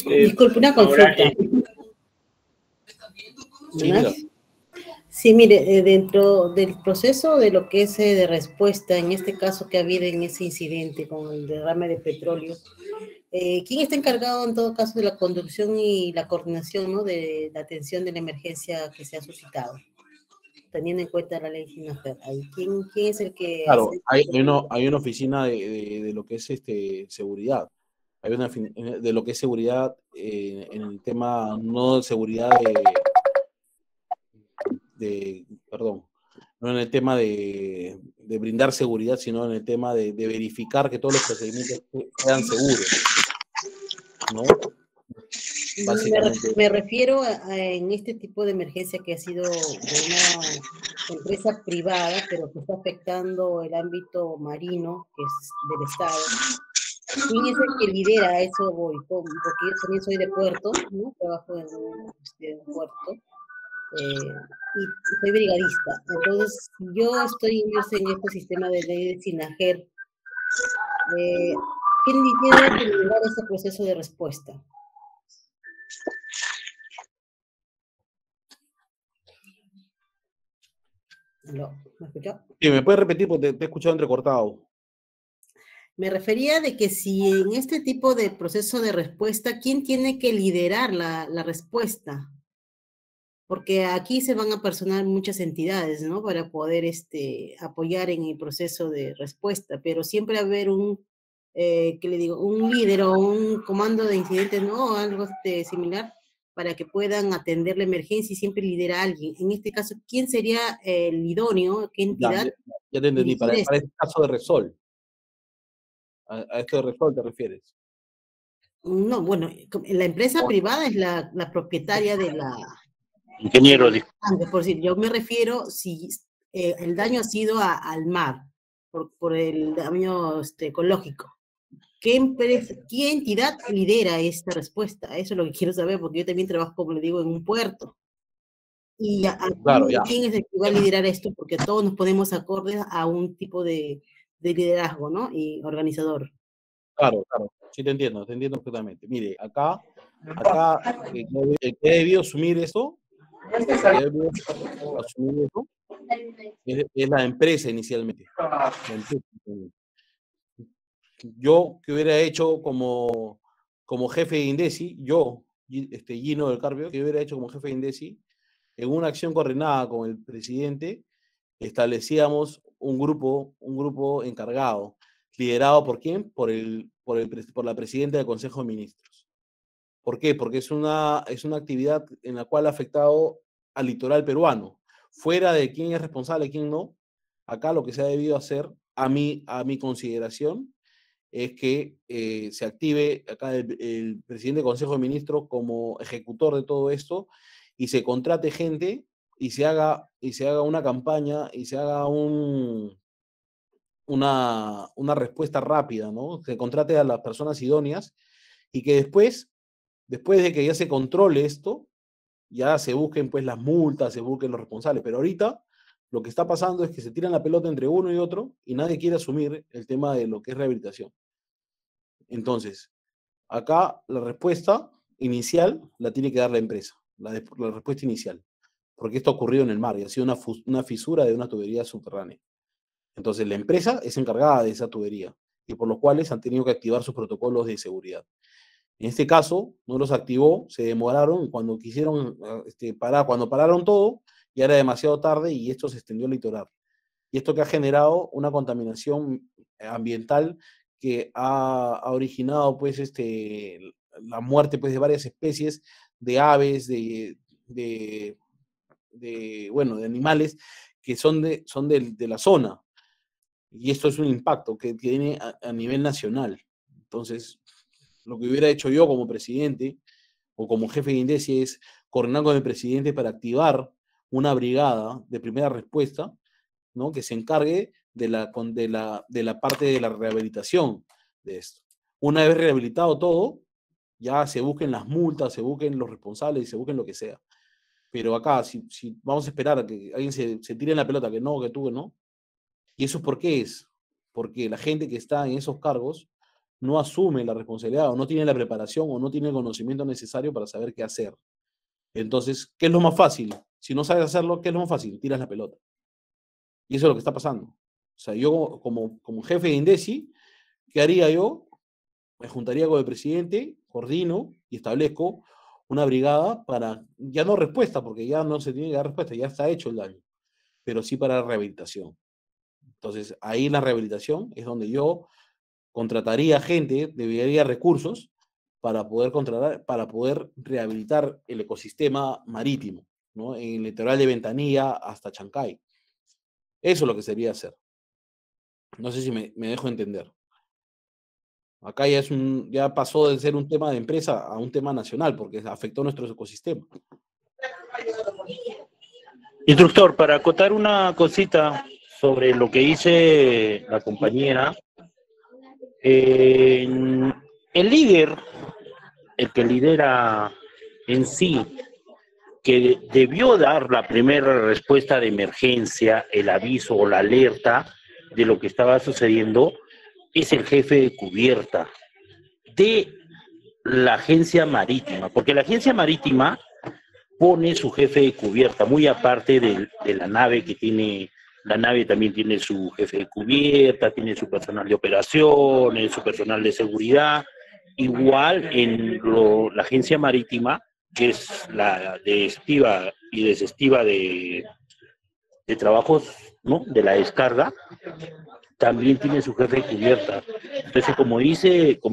Disculpe, una consulta. Sí, mire, dentro del proceso de lo que es de respuesta, en este caso que ha habido en ese incidente con el derrame de petróleo, ¿quién está encargado en todo caso de la conducción y la coordinación, ¿no?, de la atención de la emergencia que se ha suscitado? Teniendo en cuenta la ley SINAFER. ¿Quién es el que Claro, hace? hay una oficina de lo que es seguridad. Hay una de lo que es seguridad en el tema, no de seguridad perdón, no en el tema de brindar seguridad, sino en el tema de verificar que todos los procedimientos sean seguros, ¿no? Básicamente. Me refiero en este tipo de emergencia que ha sido de una empresa privada, pero que está afectando el ámbito marino, que es del Estado. ¿Quién es el que lidera eso? Porque yo también soy de puerto, ¿no? Trabajo en un puerto. Y soy brigadista. Entonces, si yo estoy inmersa en este sistema de ley de SINAGER, ¿quién lidera ese proceso de respuesta? ¿Me escuchó? Sí, ¿me puedes repetir? Porque te he escuchado entrecortado. Me refería de que si en este tipo de proceso de respuesta, ¿quién tiene que liderar la respuesta? Porque aquí se van a personar muchas entidades, ¿no? Para poder apoyar en el proceso de respuesta, pero siempre haber un líder o un comando de incidentes, ¿no? Algo similar, para que puedan atender la emergencia y siempre lidera a alguien. En este caso, ¿quién sería el idóneo? ¿Qué entidad? Ya te entendí. Para este caso de Resol. ¿A esto de Resol te refieres? No, bueno, la empresa privada es la propietaria de la... Ingeniero. Por decir, yo me refiero si el daño ha sido al mar, por el daño ecológico. ¿Qué entidad lidera esta respuesta? Eso es lo que quiero saber, porque yo también trabajo, como le digo, en un puerto. Y claro, ya. ¿Quién es el que va a liderar esto? Porque todos nos ponemos acordes a un tipo de liderazgo, ¿no? Y organizador. Claro. Sí, te entiendo perfectamente. Mire, acá el que ha debido asumir eso, es la empresa inicialmente. Yo, que hubiera hecho como jefe de Indesi, Gino del Carpio, que hubiera hecho como jefe de Indesi, en una acción coordinada con el presidente, establecíamos un grupo encargado, liderado ¿por quién? Por la presidenta del Consejo de Ministros. ¿Por qué? Porque es una actividad en la cual ha afectado al litoral peruano. Fuera de quién es responsable, quién no, acá lo que se ha debido hacer, a mi consideración, es que se active acá el presidente del Consejo de Ministros como ejecutor de todo esto y se contrate gente y se haga una campaña y se haga una respuesta rápida, ¿no? Se contrate a las personas idóneas y que después de que ya se controle esto, ya se busquen pues las multas, se busquen los responsables. Pero ahorita lo que está pasando es que se tiran la pelota entre uno y otro y nadie quiere asumir el tema de lo que es rehabilitación. Entonces, acá la respuesta inicial la tiene que dar la empresa, la respuesta inicial, porque esto ha ocurrido en el mar y ha sido una fisura de una tubería subterránea. Entonces, la empresa es encargada de esa tubería y por los cuales han tenido que activar sus protocolos de seguridad. En este caso, no los activó, se demoraron cuando quisieron parar, cuando pararon todo, ya era demasiado tarde y esto se extendió al litoral. Y esto que ha generado una contaminación ambiental que ha originado pues la muerte pues de varias especies de aves, de animales que son de la zona. Y esto es un impacto que tiene a nivel nacional. Entonces, lo que hubiera hecho yo como presidente o como jefe de Indesi es coordinar con el presidente para activar una brigada de primera respuesta, ¿no? Que se encargue de la parte de la rehabilitación de esto. Una vez rehabilitado todo, ya se busquen las multas, se busquen los responsables y se busquen lo que sea. Pero acá, si vamos a esperar a que alguien se tire en la pelota, que no, que tú, que no. ¿Y eso por qué es? Porque la gente que está en esos cargos no asume la responsabilidad o no tiene la preparación o no tiene el conocimiento necesario para saber qué hacer. Entonces, ¿qué es lo más fácil? Si no sabes hacerlo, ¿qué es lo más fácil? Tiras la pelota. Y eso es lo que está pasando. O sea, yo como jefe de Indesi, ¿qué haría yo? me juntaría con el presidente, coordino y establezco una brigada para, ya no respuesta, porque ya no se tiene que dar respuesta, ya está hecho el daño, pero sí para rehabilitación. Entonces, ahí la rehabilitación es donde yo contrataría gente, debería recursos para poder contratar, para poder rehabilitar el ecosistema marítimo, ¿no? En el litoral de Ventanilla hasta Chancay. Eso es lo que sería hacer. No sé si me dejo entender. Acá ya pasó de ser un tema de empresa a un tema nacional, porque afectó nuestro ecosistema. Instructor, para acotar una cosita sobre lo que dice la compañera, el líder, el que lidera en sí, que debió dar la primera respuesta de emergencia, el aviso o la alerta de lo que estaba sucediendo, es el jefe de cubierta de la agencia marítima, porque la agencia marítima pone su jefe de cubierta, muy aparte de la nave que tiene, la nave también tiene su jefe de cubierta, tiene su personal de operaciones, su personal de seguridad, igual en la agencia marítima, que es la de estiva y desestiva de trabajos, ¿no? De la descarga, también tiene su jefe de cubierta. Entonces, como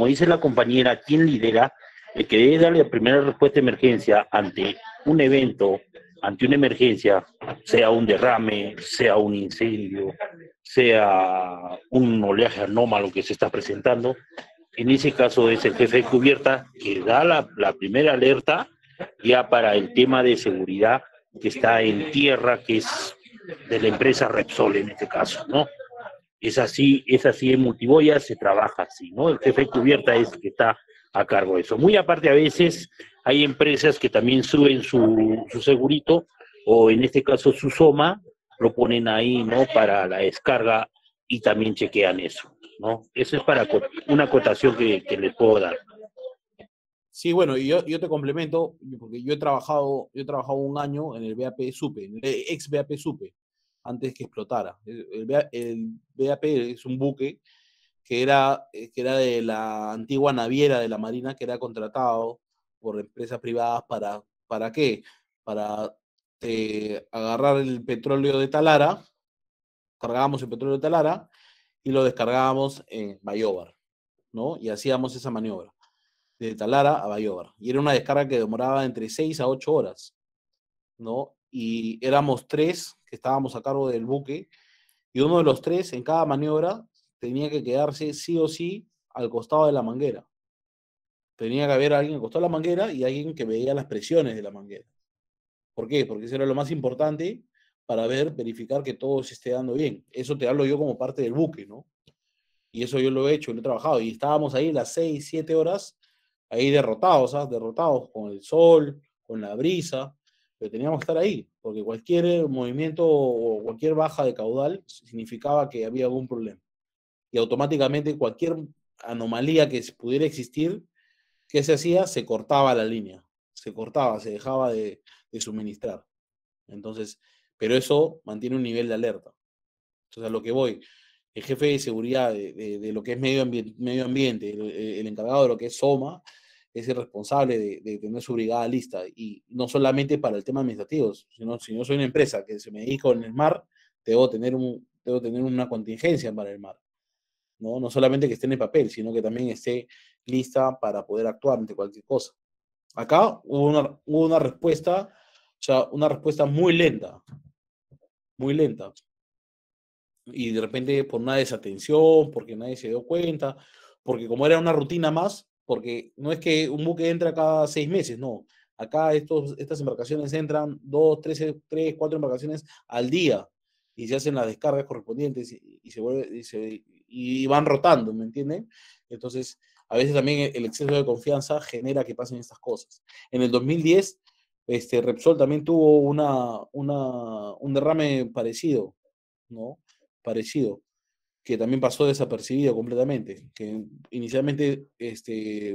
dice la compañera, ¿quién lidera? El que debe darle la primera respuesta de emergencia ante un evento, ante una emergencia, sea un derrame, sea un incendio, sea un oleaje anómalo que se está presentando, en ese caso es el jefe de cubierta que da la primera alerta ya para el tema de seguridad que está en tierra, que es de la empresa Repsol en este caso, ¿no? Es así en Multiboya, se trabaja así, ¿no? El jefe de cubierta es el que está a cargo de eso. Muy aparte, a veces hay empresas que también suben su segurito, o en este caso su SOMA, lo ponen ahí, ¿no? Para la descarga y también chequean eso, ¿no? Eso es para una acotación que les puedo dar. Sí, bueno, y yo te complemento, porque yo he trabajado un año en el BAP Supe, en el ex BAP Supe, antes que explotara. El BAP es un buque que era de la antigua naviera de la Marina, que era contratado por empresas privadas ¿para qué? Para agarrar el petróleo de Talara, cargábamos el petróleo de Talara y lo descargábamos en Bayóvar, ¿no? Y hacíamos esa maniobra de Talara a Bayóvar. Y era una descarga que demoraba entre 6 a 8 horas, ¿no? Y éramos 3 que estábamos a cargo del buque, y uno de los 3 en cada maniobra tenía que quedarse sí o sí al costado de la manguera. Tenía que haber alguien al costado de la manguera y alguien que veía las presiones de la manguera. ¿Por qué? Porque eso era lo más importante para verificar que todo se esté dando bien. Eso te hablo yo como parte del buque, ¿no? Y eso yo lo he hecho, lo he trabajado. Y estábamos ahí las 6, 7 horas, ahí derrotados, ¿sabes? Derrotados con el sol, con la brisa, pero teníamos que estar ahí, porque cualquier movimiento o cualquier baja de caudal significaba que había algún problema. Y automáticamente cualquier anomalía que pudiera existir, ¿qué se hacía? Se cortaba la línea, se cortaba, se dejaba de suministrar. Entonces, pero eso mantiene un nivel de alerta. Entonces, a lo que voy, el jefe de seguridad de lo que es medio ambiente, el encargado de lo que es SOMA, es el responsable de tener su brigada lista, y no solamente para el tema administrativo, sino si yo soy una empresa que se me dedico en el mar, debo tener una contingencia para el mar, ¿no? No solamente que esté en el papel, sino que también esté lista para poder actuar ante cualquier cosa. Acá hubo una respuesta, o sea, una respuesta muy lenta, y de repente por una desatención, porque nadie se dio cuenta, porque como era una rutina más, porque no es que un buque entra cada 6 meses, no. Acá estas embarcaciones entran 2, 3, 4 embarcaciones al día y se hacen las descargas correspondientes y van rotando, ¿me entienden? Entonces, a veces también el exceso de confianza genera que pasen estas cosas. En el 2010, Repsol también tuvo un derrame parecido, ¿no? Parecido, que también pasó desapercibido completamente, que inicialmente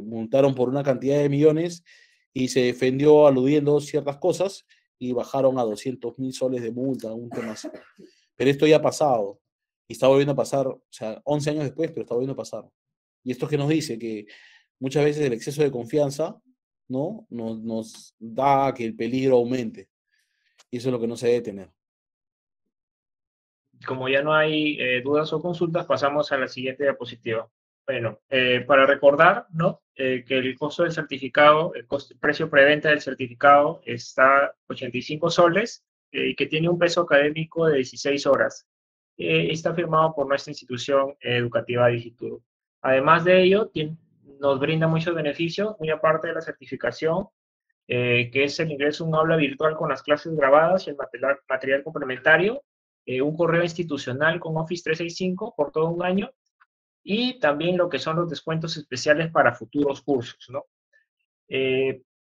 multaron por una cantidad de millones y se defendió aludiendo ciertas cosas y bajaron a 200.000 soles de multa, un tema así. Pero esto ya ha pasado y está volviendo a pasar, o sea, 11 años después, pero está volviendo a pasar. Y esto que nos dice que muchas veces el exceso de confianza, ¿no? nos da a que el peligro aumente. Y eso es lo que no se debe tener. Como ya no hay dudas o consultas, pasamos a la siguiente diapositiva. Bueno, para recordar, ¿no? Que el costo del certificado, el precio preventa del certificado está 85 soles y que tiene un peso académico de 16 horas. Está firmado por nuestra institución educativa Digituro. Además de ello, nos brinda muchos beneficios, muy aparte de la certificación, que es el ingreso a un aula virtual con las clases grabadas y el material complementario, un correo institucional con Office 365 por todo un año, y también lo que son los descuentos especiales para futuros cursos, ¿no?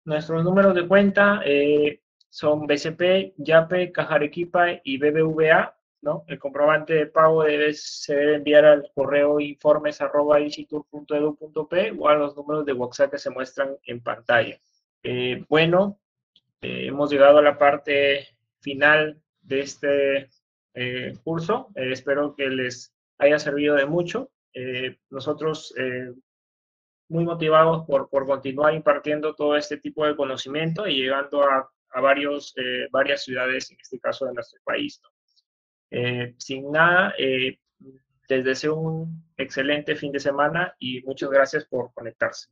Nuestros números de cuenta son BCP, YAPE, Caja Arequipa y BBVA, ¿no? El comprobante de pago se debe enviar al correo informes@digitur.edu.p o a los números de WhatsApp que se muestran en pantalla. Bueno, hemos llegado a la parte final de este curso. Espero que les haya servido de mucho. Nosotros muy motivados por continuar impartiendo todo este tipo de conocimiento y llegando a varias ciudades, en este caso de nuestro país, ¿no? Sin nada, les deseo un excelente fin de semana y muchas gracias por conectarse.